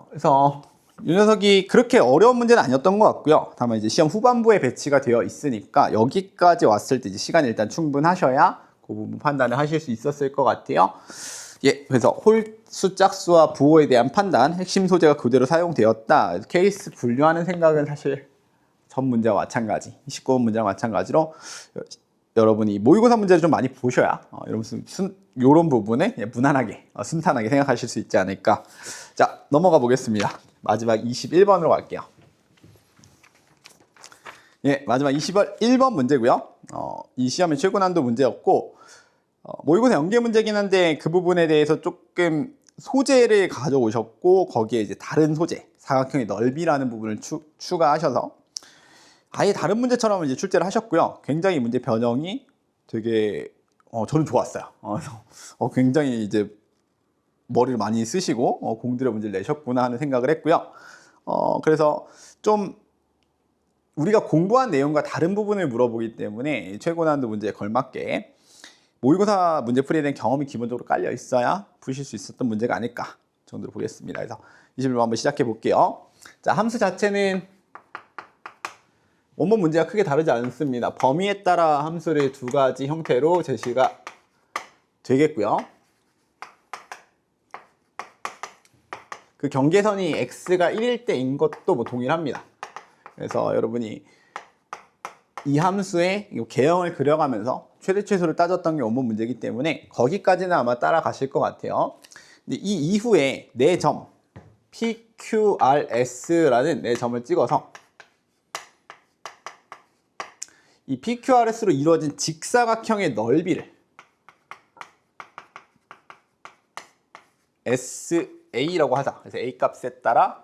S1: 그래서 이 녀석이 그렇게 어려운 문제는 아니었던 것 같고요. 다만 이제 시험 후반부에 배치가 되어 있으니까 여기까지 왔을 때 이제 시간이 일단 충분하셔야 그 부분 판단을 하실 수 있었을 것 같아요. 예, 그래서 홀수, 짝수와 부호에 대한 판단, 핵심 소재가 그대로 사용되었다. 케이스 분류하는 생각은 사실 전 문제와 마찬가지, 19번 문제와 마찬가지로 여러분이 모의고사 문제를 좀 많이 보셔야 이런 부분에 무난하게, 순탄하게 생각하실 수 있지 않을까. 자, 넘어가 보겠습니다. 마지막 21번으로 갈게요. 예, 마지막 21번 문제고요. 이 시험의 최고 난도 문제였고, 모의고사 연계 문제긴 한데 그 부분에 대해서 조금 소재를 가져오셨고, 거기에 이제 다른 소재, 사각형의 넓이라는 부분을 추가하셔서 아예 다른 문제처럼 이제 출제를 하셨고요. 굉장히 문제 변형이 되게 저는 좋았어요. 굉장히 이제 머리를 많이 쓰시고 공들여 문제를 내셨구나 하는 생각을 했고요. 그래서 좀 우리가 공부한 내용과 다른 부분을 물어보기 때문에 최고 난도 문제에 걸맞게 모의고사 문제풀이에 대한 경험이 기본적으로 깔려 있어야 푸실 수 있었던 문제가 아닐까 정도로 보겠습니다. 그래서 21번 한번 시작해 볼게요. 자, 함수 자체는 원본 문제가 크게 다르지 않습니다. 범위에 따라 함수를 두 가지 형태로 제시가 되겠고요. 그 경계선이 x가 1일 때인 것도 뭐 동일합니다. 그래서 여러분이 이 함수의 개형을 그려가면서 최대 최소를 따졌던 게 원본 문제이기 때문에 거기까지는 아마 따라가실 것 같아요. 근데 이 이후에 네 점 PQRS라는 네 점을 찍어서 이 PQRS로 이루어진 직사각형의 넓이를 SA라고 하자. 그래서 A 값에 따라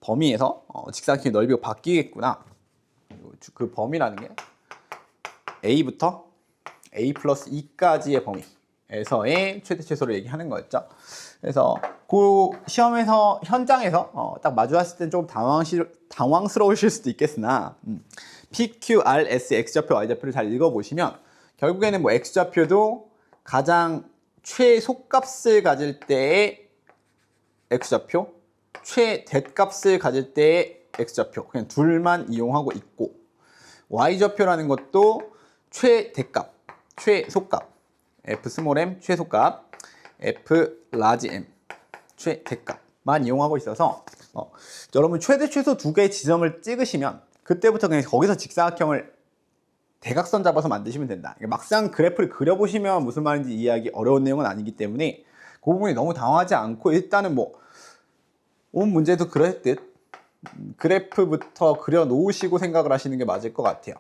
S1: 범위에서 직사각형의 넓이가 바뀌겠구나. 그 범위라는 게 A부터 A 플러스 2까지의 범위에서의 최대 최소를 얘기하는 거였죠. 그래서 그 시험에서 현장에서 딱 마주하실 때는 조금 당황스러우실 수도 있겠으나 PQRS X좌표, Y좌표를 잘 읽어보시면 결국에는 뭐 X좌표도 가장 최소값을 가질 때의 X좌표, 최대값을 가질 때의 X좌표, 그냥 둘만 이용하고 있고, Y좌표라는 것도 최대값, 최소값, F 스몰 m 최소값, F 라지 m 최대값만 이용하고 있어서 여러분 최대 최소 두 개의 지점을 찍으시면 그때부터 그냥 거기서 직사각형을 대각선 잡아서 만드시면 된다. 막상 그래프를 그려보시면 무슨 말인지 이해하기 어려운 내용은 아니기 때문에 그 부분이 너무 당황하지 않고 일단은 뭐 온 문제도 그랬듯 그래프부터 그려 놓으시고 생각을 하시는 게 맞을 것 같아요.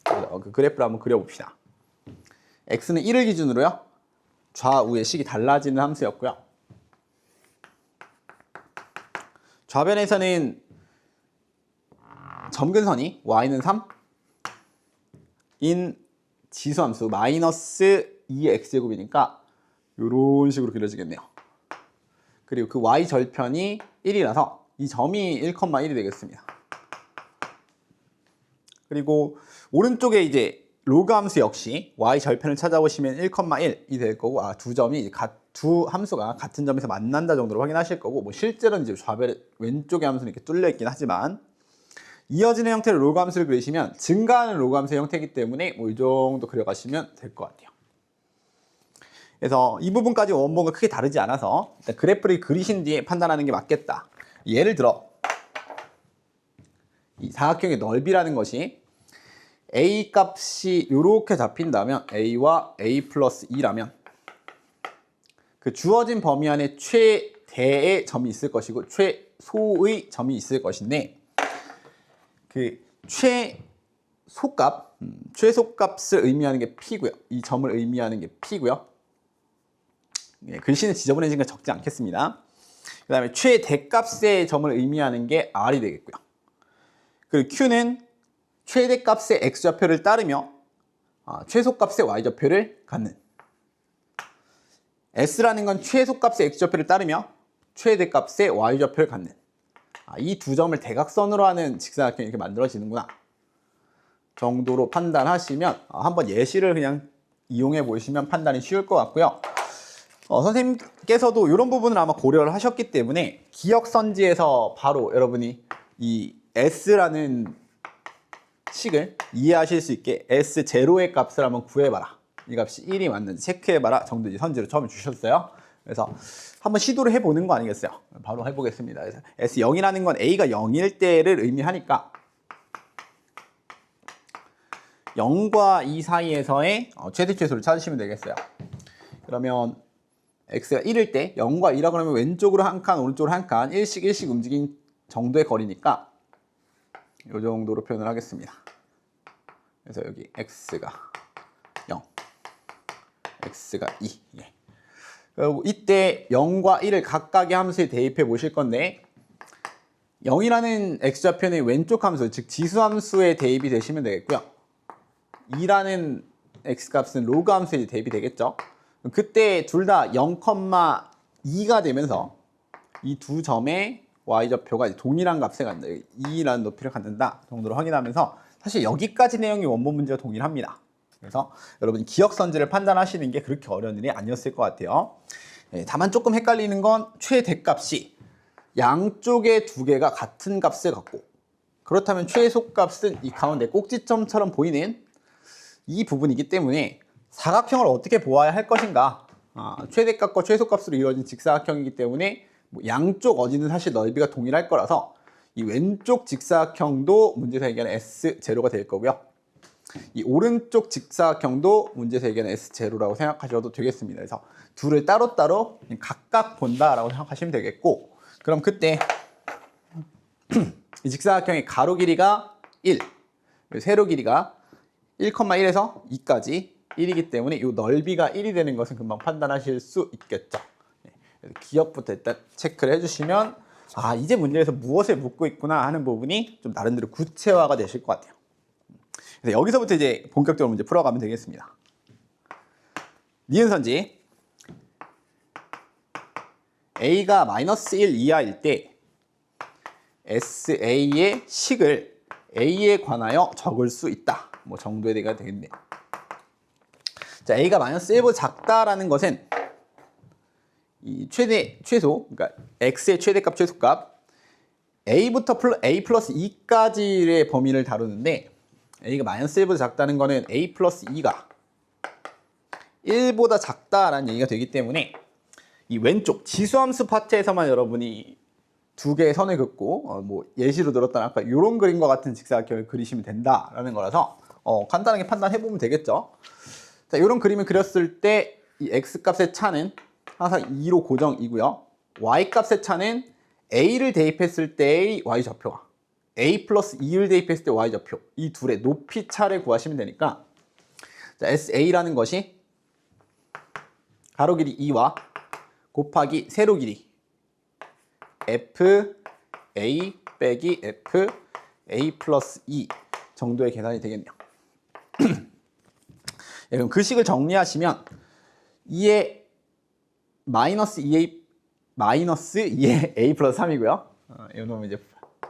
S1: 그 그래프를 한번 그려봅시다. x는 1을 기준으로요. 좌우의 식이 달라지는 함수였고요. 좌변에서는 점근선이 y는 3인 지수함수 마이너스 2의 x제곱이니까 이런 식으로 그려지겠네요. 그리고 그 y 절편이 1이라서 이 점이 1,1이 되겠습니다. 그리고 오른쪽에 이제 로그 함수 역시 y 절편을 찾아보시면 1,1이 될 거고, 두 점이 두 함수가 같은 점에서 만난다 정도로 확인하실 거고, 뭐 실제로는 이제 좌변 왼쪽의 함수는 이렇게 뚫려 있긴 하지만 이어지는 형태로 로그 함수를 그리시면 증가하는 로그 함수의 형태이기 때문에 뭐 이 정도 그려가시면 될 것 같아요. 그래서 이 부분까지 원본과 크게 다르지 않아서 일단 그래프를 그리신 뒤에 판단하는 게 맞겠다 예를 들어 이 사각형의 넓이라는 것이 a 값이 이렇게 잡힌다면 a와 a 플러스 2라면 그 주어진 범위 안에 최대의 점이 있을 것이고 최소의 점이 있을 것인데 그 최소값을 의미하는 게 p고요. 이 점을 의미하는 게 p고요. 예, 글씨는 지저분해진 건 적지 않겠습니다. 그 다음에 최대값의 점을 의미하는 게 r이 되겠고요. 그리고 q는 최대값의 x좌표를 따르며 최소값의 y좌표를 갖는, s라는 건 최소값의 x좌표를 따르며 최대값의 y좌표를 갖는, 이 두 점을 대각선으로 하는 직사각형이 이렇게 만들어지는구나 정도로 판단하시면 한번 예시를 그냥 이용해 보시면 판단이 쉬울 것 같고요. 선생님께서도 이런 부분을 아마 고려를 하셨기 때문에 기억선지에서 바로 여러분이 이 s라는 식을 이해하실 수 있게 S0의 값을 한번 구해봐라, 이 값이 1이 맞는지 체크해봐라 정도 이제 선지를 처음에 주셨어요. 그래서 한번 시도를 해보는 거 아니겠어요? 바로 해보겠습니다. 그래서 S0이라는 건 A가 0일 때를 의미하니까 0과 2 사이에서의 최대 최소를 찾으시면 되겠어요. 그러면 X가 1일 때 0과 2라 그러면 왼쪽으로 한 칸, 오른쪽으로 한 칸, 일씩 움직인 정도의 거리니까 이 정도로 표현을 하겠습니다. 그래서 여기 X가 0, X가 2. 예. 그리고 이때 0과 1을 각각의 함수에 대입해 보실 건데 0이라는 X좌표는 왼쪽 함수, 즉 지수함수에 대입이 되시면 되겠고요. 2라는 X값은 로그 함수에 대입이 되겠죠. 그때 둘 다 0,2가 되면서 이 두 점의 y좌표가 동일한 값을 갖는다, 2라는 높이를 갖는다 정도로 확인하면서 사실 여기까지 내용이 원본 문제와 동일합니다. 그래서 여러분이 기억선지를 판단하시는 게 그렇게 어려운 일이 아니었을 것 같아요. 다만 조금 헷갈리는 건 최대값이 양쪽의 두 개가 같은 값을 갖고 그렇다면 최소값은 이 가운데 꼭지점처럼 보이는 이 부분이기 때문에 사각형을 어떻게 보아야 할 것인가, 최대값과 최소값으로 이루어진 직사각형이기 때문에 양쪽 어디는 사실 넓이가 동일할 거라서 이 왼쪽 직사각형도 문제에서 얘기하는 S0가 될 거고요. 이 오른쪽 직사각형도 문제에서 얘기하는 S0라고 생각하셔도 되겠습니다. 그래서 둘을 따로따로 각각 본다라고 생각하시면 되겠고, 그럼 그때 이 직사각형의 가로 길이가 1, 세로 길이가 1,1에서 2까지 1이기 때문에 이 넓이가 1이 되는 것은 금방 판단하실 수 있겠죠. 기억부터 일단 체크를 해주시면 이제 문제에서 무엇을 묻고 있구나 하는 부분이 좀 나름대로 구체화가 되실 것 같아요. 그래서 여기서부터 이제 본격적으로 문제 풀어가면 되겠습니다. 니은선지 A가 -1 이하일 때 SA의 식을 A에 관하여 적을 수 있다, 뭐 정도의 대가 되겠네요. 자, A가 -1보다 작다라는 것은 이 최소, 그러니까 X의 최대값, 최소값 A부터 A 플러스 2까지의 범위를 다루는데 A가 -1보다 작다는 거는 A 플러스 2가 1보다 작다라는 얘기가 되기 때문에 이 왼쪽 지수함수 파트에서만 여러분이 두 개의 선을 긋고 뭐 예시로 들었던 아까 이런 그림과 같은 직사각형을 그리시면 된다라는 거라서 간단하게 판단해보면 되겠죠. 자, 이런 그림을 그렸을 때 이 X값의 차는 항상 2로 고정이고요. Y값의 차는 A를 대입했을 때의 Y좌표와 A 플러스 2를 대입했을 때 Y좌표, 이 둘의 높이 차를 구하시면 되니까 자, SA라는 것이 가로 길이 2와 곱하기 세로 길이 FA 빼기 FA 플러스 2 정도의 계산이 되겠네요. 그럼 그 식을 정리하시면 2의 -2의 A 플러스 3이고요. 이놈은 이제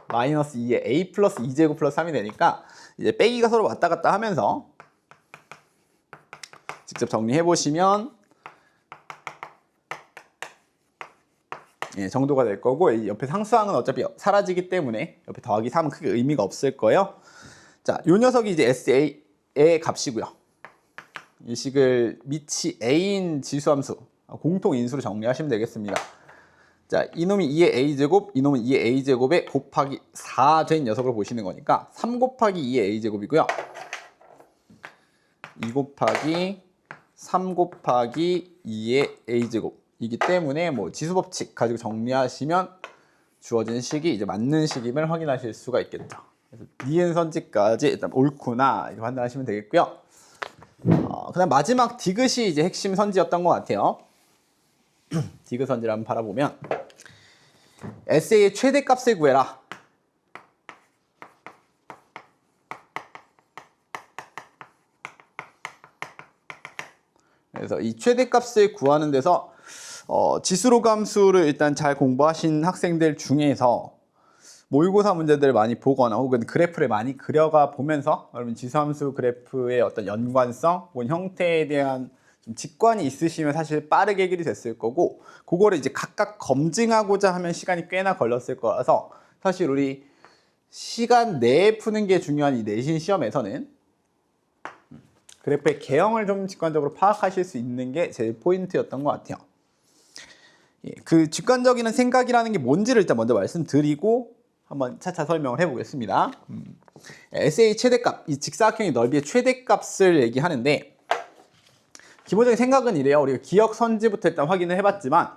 S1: -2의 A 플러스 2제곱 플러스 3이 되니까 이제 빼기가 서로 왔다 갔다 하면서 직접 정리해 보시면 정도가 될 거고, 옆에 상수항은 어차피 사라지기 때문에 옆에 더하기 3은 크게 의미가 없을 거예요. 자, 요 녀석이 이제 SA의 값이고요. 이 식을 밑이 A인 지수함수, 공통 인수로 정리하시면 되겠습니다. 자, 이놈이 2의 a제곱, 이놈은 2의 a제곱에 곱하기 4 된 녀석을 보시는 거니까 3 곱하기 2의 a제곱이고요. 2 곱하기 3 곱하기 2의 a제곱이기 때문에 뭐 지수법칙 가지고 정리하시면 주어진 식이 이제 맞는 식임을 확인하실 수가 있겠죠. 그래서 니은 선지까지 일단 옳구나 이렇게 판단하시면 되겠고요. 그다음 마지막 디귿이 이제 핵심 선지였던 것 같아요. 디귿 선지를 한번 바라보면 SA의 최대값을 구해라. 그래서 이 최대값을 구하는 데서 지수로 감수를 일단 잘 공부하신 학생들 중에서 모의고사 문제들을 많이 보거나 혹은 그래프를 많이 그려가 보면서 여러분 지수함수 그래프의 어떤 연관성 혹은 형태에 대한 좀 직관이 있으시면 사실 빠르게 해결이 됐을 거고 그거를 이제 각각 검증하고자 하면 시간이 꽤나 걸렸을 거라서 사실 우리 시간 내에 푸는 게 중요한 이 내신 시험에서는 그래프의 개형을 좀 직관적으로 파악하실 수 있는 게 제일 포인트였던 것 같아요. 그 직관적인 생각이라는 게 뭔지를 일단 먼저 말씀드리고 한번 차차 설명을 해보겠습니다. SA 최대값, 이 직사각형의 넓이의 최대값을 얘기하는데 기본적인 생각은 이래요. 우리가 기역선지부터 일단 확인을 해봤지만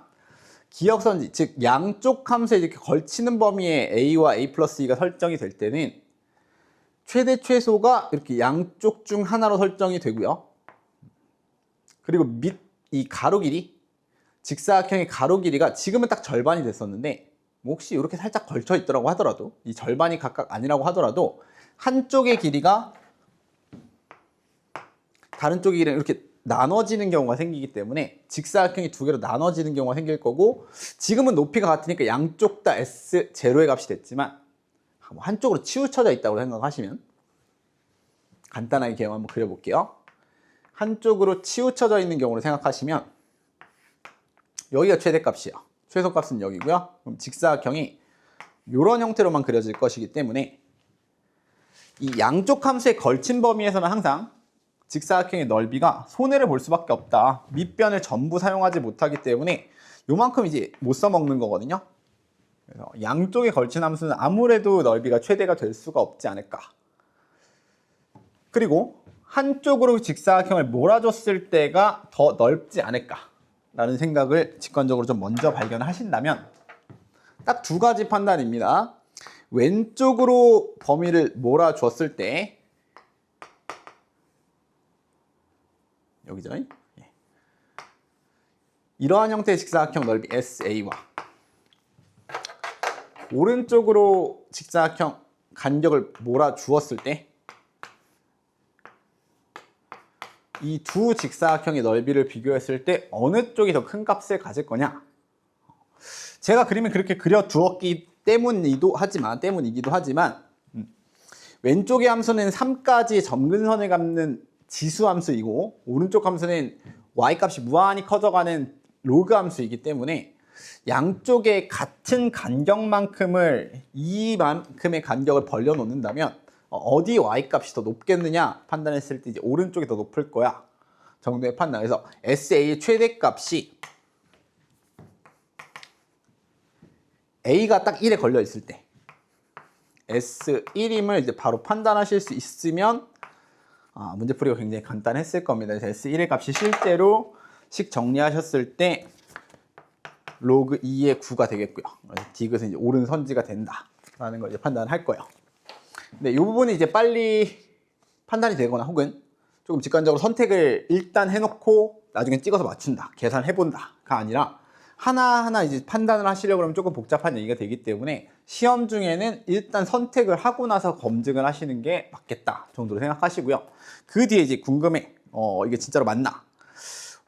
S1: 기역선지, 즉 양쪽 함수에 이렇게 걸치는 범위에 A와 A 플러스 2가 설정이 될 때는 최대 최소가 이렇게 양쪽 중 하나로 설정이 되고요. 그리고 밑 이 가로 길이, 직사각형의 가로 길이가 지금은 딱 절반이 됐었는데 뭐 혹시 이렇게 살짝 걸쳐 있더라고 하더라도 이 절반이 각각 아니라고 하더라도 한쪽의 길이가 다른 쪽의 길이랑 이렇게 나눠지는 경우가 생기기 때문에 직사각형이 두 개로 나눠지는 경우가 생길 거고 지금은 높이가 같으니까 양쪽 다 S 제로의 값이 됐지만 한쪽으로 치우쳐져 있다고 생각하시면 간단하게 개형 한번 그려볼게요. 한쪽으로 치우쳐져 있는 경우로 생각하시면 여기가 최대값이에요. 최소값은 여기고요. 그럼 직사각형이 이런 형태로만 그려질 것이기 때문에 이 양쪽 함수에 걸친 범위에서는 항상 직사각형의 넓이가 손해를 볼 수밖에 없다. 밑변을 전부 사용하지 못하기 때문에 요만큼 이제 못 써먹는 거거든요. 그래서 양쪽에 걸친 함수는 아무래도 넓이가 최대가 될 수가 없지 않을까. 그리고 한쪽으로 직사각형을 몰아줬을 때가 더 넓지 않을까 라는 생각을 직관적으로 좀 먼저 발견하신다면 딱 두 가지 판단입니다. 왼쪽으로 범위를 몰아줬을 때 여기죠. 이러한 형태의 직사각형 넓이 SA와 오른쪽으로 직사각형 간격을 몰아주었을 때 이 두 직사각형의 넓이를 비교했을 때 어느 쪽이 더 큰 값을 가질 거냐? 제가 그림을 그렇게 그려두었기 때문이기도 하지만 왼쪽의 함수는 3까지 점근선을 갚는 지수 함수이고 오른쪽 함수는 y값이 무한히 커져가는 로그 함수이기 때문에 양쪽에 같은 간격만큼을 이만큼의 간격을 벌려 놓는다면 어디 y값이 더 높겠느냐 판단했을 때 이제 오른쪽이 더 높을 거야 정도의 판단. 그래서 SA의 최대값이 A가 딱 1에 걸려 있을 때 S1임을 이제 바로 판단하실 수 있으면 문제풀이가 굉장히 간단했을 겁니다. 그래서 S1의 값이 실제로 식 정리하셨을 때 로그 2의 9가 되겠고요. 그래서 디귿은 이제 옳은 선지가 된다라는 걸 이제 판단할 거예요. 근데 이 부분이 이제 빨리 판단이 되거나 혹은 조금 직관적으로 선택을 일단 해놓고 나중에 찍어서 맞춘다, 계산해본다가 아니라 하나하나 이제 판단을 하시려고 하면 조금 복잡한 얘기가 되기 때문에 시험 중에는 일단 선택을 하고 나서 검증을 하시는 게 맞겠다 정도로 생각하시고요. 그 뒤에 이제 궁금해, 이게 진짜로 맞나?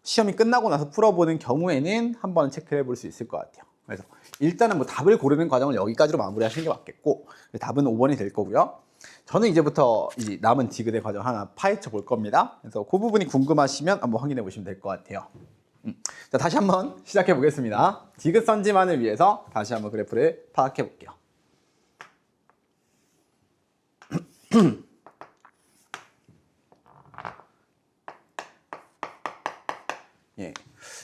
S1: 시험이 끝나고 나서 풀어보는 경우에는 한번 체크를 해볼 수 있을 것 같아요. 그래서 일단은 뭐 답을 고르는 과정을 여기까지로 마무리하시는 게 맞겠고 답은 5번이 될 거고요. 저는 이제부터 이 남은 디귿의 과정 하나 파헤쳐 볼 겁니다. 그래서 그 부분이 궁금하시면 한번 확인해 보시면 될 것 같아요. 자, 다시 한번 시작해 보겠습니다. 디귿 선지만을 위해서 다시 한번 그래프를 파악해 볼게요. 예.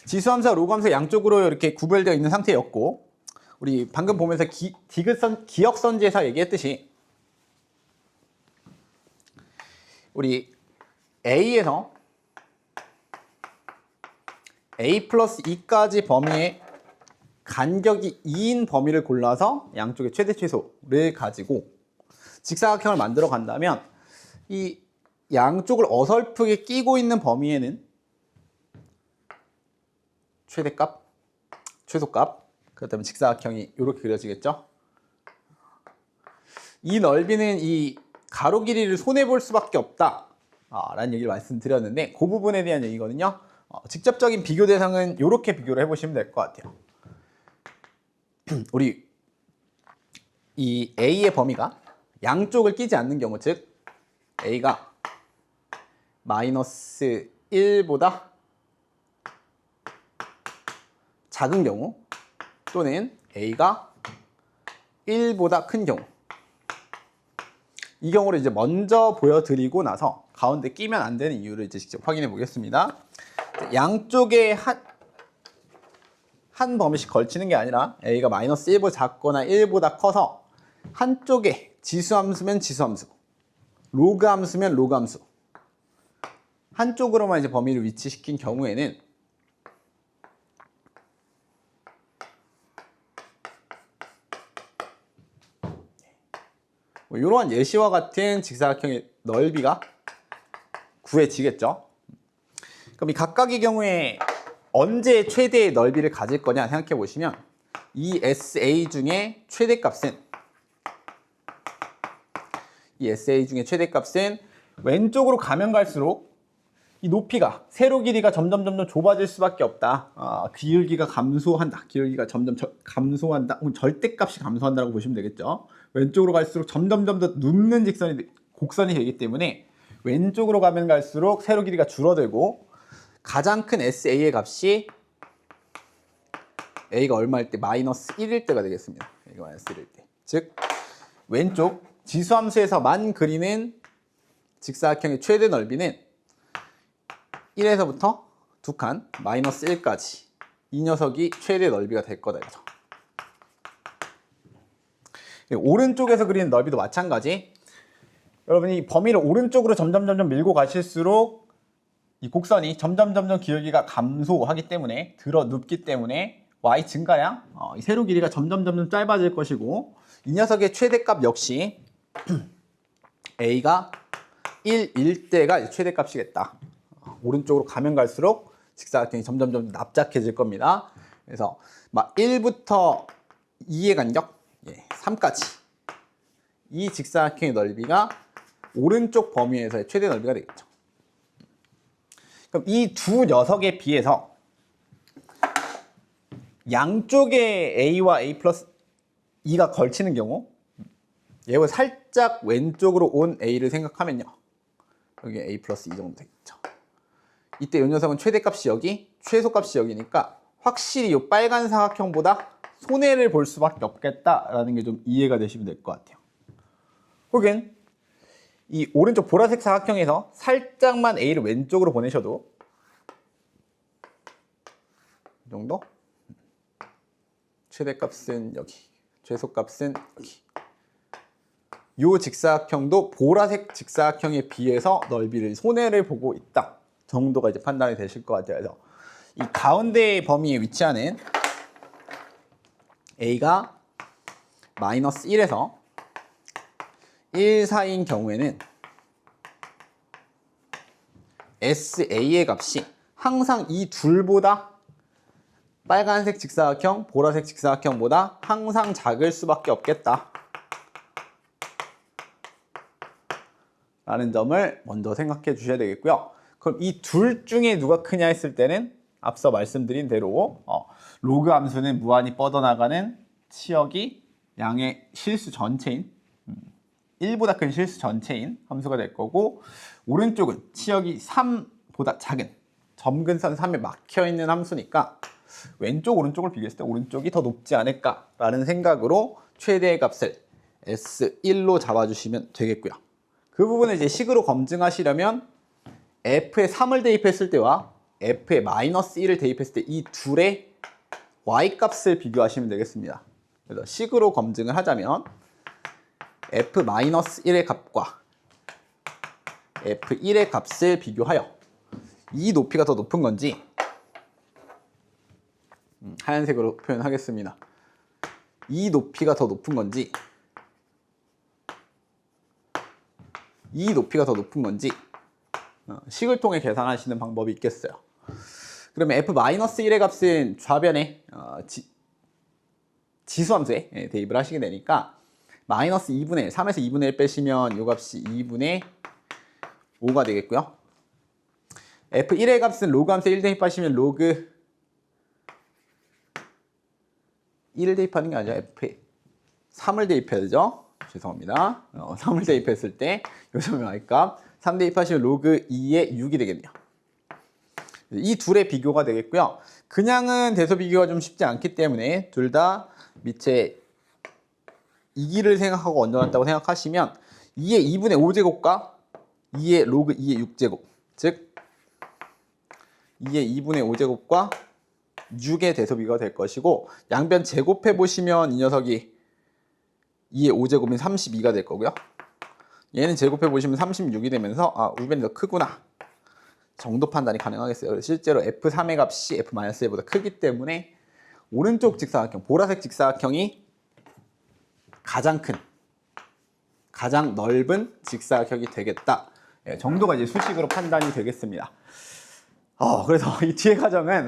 S1: 지수함수와 로그함수 양쪽으로 이렇게 구별되어 있는 상태였고 우리 방금 보면서 기역선지에서 얘기했듯이 우리 A에서 A 플러스 2까지 범위의 간격이 2인 범위를 골라서 양쪽의 최대 최소를 가지고 직사각형을 만들어 간다면 이 양쪽을 어설프게 끼고 있는 범위에는 최대값, 최소값, 그렇다면 직사각형이 이렇게 그려지겠죠. 이 넓이는 이 가로 길이를 손해볼 수밖에 없다 라는 얘기를 말씀드렸는데 그 부분에 대한 얘기거든요. 직접적인 비교 대상은 이렇게 비교를 해보시면 될 것 같아요. 우리 이 A의 범위가 양쪽을 끼지 않는 경우, 즉 A가 마이너스 1보다 작은 경우 또는 A가 1보다 큰 경우, 이 경우를 이제 먼저 보여드리고 나서 가운데 끼면 안 되는 이유를 이제 직접 확인해 보겠습니다. 양쪽에 한 범위씩 걸치는 게 아니라 A가 마이너스 1보다 작거나 1보다 커서 한쪽에 지수함수면 지수함수, 로그함수면 로그함수 한쪽으로만 이제 범위를 위치시킨 경우에는 이러한 예시와 같은 직사각형의 넓이가 구해지겠죠. 그럼 이 각각의 경우에 언제 최대의 넓이를 가질 거냐 생각해 보시면 이 SA 중에 최대값은 왼쪽으로 가면 갈수록 이 높이가 세로 길이가 점점 좁아질 수밖에 없다. 기울기가 감소한다. 기울기가 점점 감소한다. 절대값이 감소한다고 보시면 되겠죠. 왼쪽으로 갈수록 점점 더 눕는 곡선이 되기 때문에 왼쪽으로 가면 갈수록 세로 길이가 줄어들고 가장 큰 SA의 값이 A가 얼마일 때? 마이너스 1일 때가 되겠습니다. A가 마이너스 1일 때. 즉 왼쪽 지수함수에서만 그리는 직사각형의 최대 넓이는 1에서부터 두 칸 마이너스 1까지 이 녀석이 최대 넓이가 될 거다 이거죠. 오른쪽에서 그리는 넓이도 마찬가지. 여러분이 범위를 오른쪽으로 점점 밀고 가실수록 이 곡선이 점점 기울기가 감소하기 때문에 눕기 때문에 y 증가량, 이 세로 길이가 점점 짧아질 것이고 이 녀석의 최대값 역시 A가 1일 때가 최대값이겠다. 오른쪽으로 가면 갈수록 직사각형이 점점 납작해질 겁니다. 그래서 막 1부터 2의 간격, 3까지 이 직사각형의 넓이가 오른쪽 범위에서의 최대 넓이가 되겠죠. 그럼 이 두 녀석에 비해서 양쪽에 A와 A 플러스 2가 걸치는 경우, 얘가 살짝 왼쪽으로 온 A를 생각하면요, 여기 A 플러스 2 정도 되겠죠. 이때 이 녀석은 최대값이 여기, 최소값이 여기니까 확실히 이 빨간 사각형보다 손해를 볼 수밖에 없겠다라는 게 좀 이해가 되시면 될 것 같아요. 혹은 이 오른쪽 보라색 사각형에서 살짝만 A를 왼쪽으로 보내셔도 이 정도? 최대값은 여기, 최소값은 여기. 이 직사각형도 보라색 직사각형에 비해서 넓이를 손해를 보고 있다 정도가 이제 판단이 되실 것 같아요. 그래서 이 가운데 범위에 위치하는 A가 마이너스 1에서 1 사이인 경우에는 SA의 값이 항상 이 둘보다 빨간색 직사각형, 보라색 직사각형보다 항상 작을 수밖에 없겠다 라는 점을 먼저 생각해 주셔야 되겠고요. 그럼 이 둘 중에 누가 크냐 했을 때는 앞서 말씀드린 대로 로그 함수는 무한히 뻗어나가는 치역이 양의 실수 전체인 1보다 큰 실수 전체인 함수가 될 거고, 오른쪽은 치역이 3보다 작은 점근선 3에 막혀있는 함수니까 왼쪽 오른쪽을 비교했을 때 오른쪽이 더 높지 않을까라는 생각으로 최대의 값을 S1로 잡아주시면 되겠고요. 그 부분을 이제 식으로 검증하시려면 F에 3을 대입했을 때와 F에 마이너스 1을 대입했을 때 이 둘의 Y 값을 비교하시면 되겠습니다. 그래서 식으로 검증을 하자면 f-1의 값과 f1의 값을 비교하여 이 높이가 더 높은 건지 하얀색으로 표현하겠습니다. 이 높이가 더 높은 건지 이 높이가 더 높은 건지 식을 통해 계산하시는 방법이 있겠어요. 그러면 f-1의 값은 좌변에 지수함수에 대입을 하시게 되니까 마이너스 2분의 1, 3에서 2분의 1 빼시면 이 값이 2분의 5가 되겠고요. f1의 값은 로그 함수에 1 대입하시면 로그 1을 대입하는 게 아니라 f 3을 대입해야 되죠. 죄송합니다. 3을 대입했을 때 요점의 y값 3 대입하시면 로그 2의 6이 되겠네요. 이 둘의 비교가 되겠고요. 그냥은 대소 비교가 좀 쉽지 않기 때문에 둘 다 밑에 2기를 생각하고 얹어놨다고 생각하시면 2의 2분의 5제곱과 2의 로그 2의 6제곱, 즉 2의 2분의 5제곱과 6의 대소비가 될 것이고 양변 제곱해 보시면 이 녀석이 2의 5제곱인 32가 될 거고요. 얘는 제곱해 보시면 36이 되면서 우변이 더 크구나 정도 판단이 가능하겠어요. 그래서 실제로 F3의 값이 F-1보다 크기 때문에 오른쪽 직사각형, 보라색 직사각형이 가장 큰, 가장 넓은 직사각형이 되겠다 정도가 이제 수식으로 판단이 되겠습니다. 그래서 이 뒤에 과정은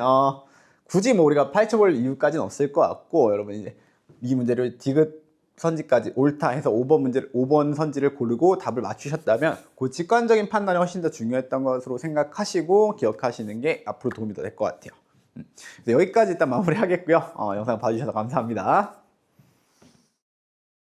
S1: 굳이 뭐 우리가 파헤쳐볼 이유까지는 없을 것 같고 여러분 이제 이 문제를 디귿 선지까지 옳다 해서 5번 선지를 고르고 답을 맞추셨다면 그 직관적인 판단이 훨씬 더 중요했던 것으로 생각하시고 기억하시는 게 앞으로 도움이 더 될 것 같아요. 여기까지 일단 마무리하겠고요. 영상 봐주셔서 감사합니다.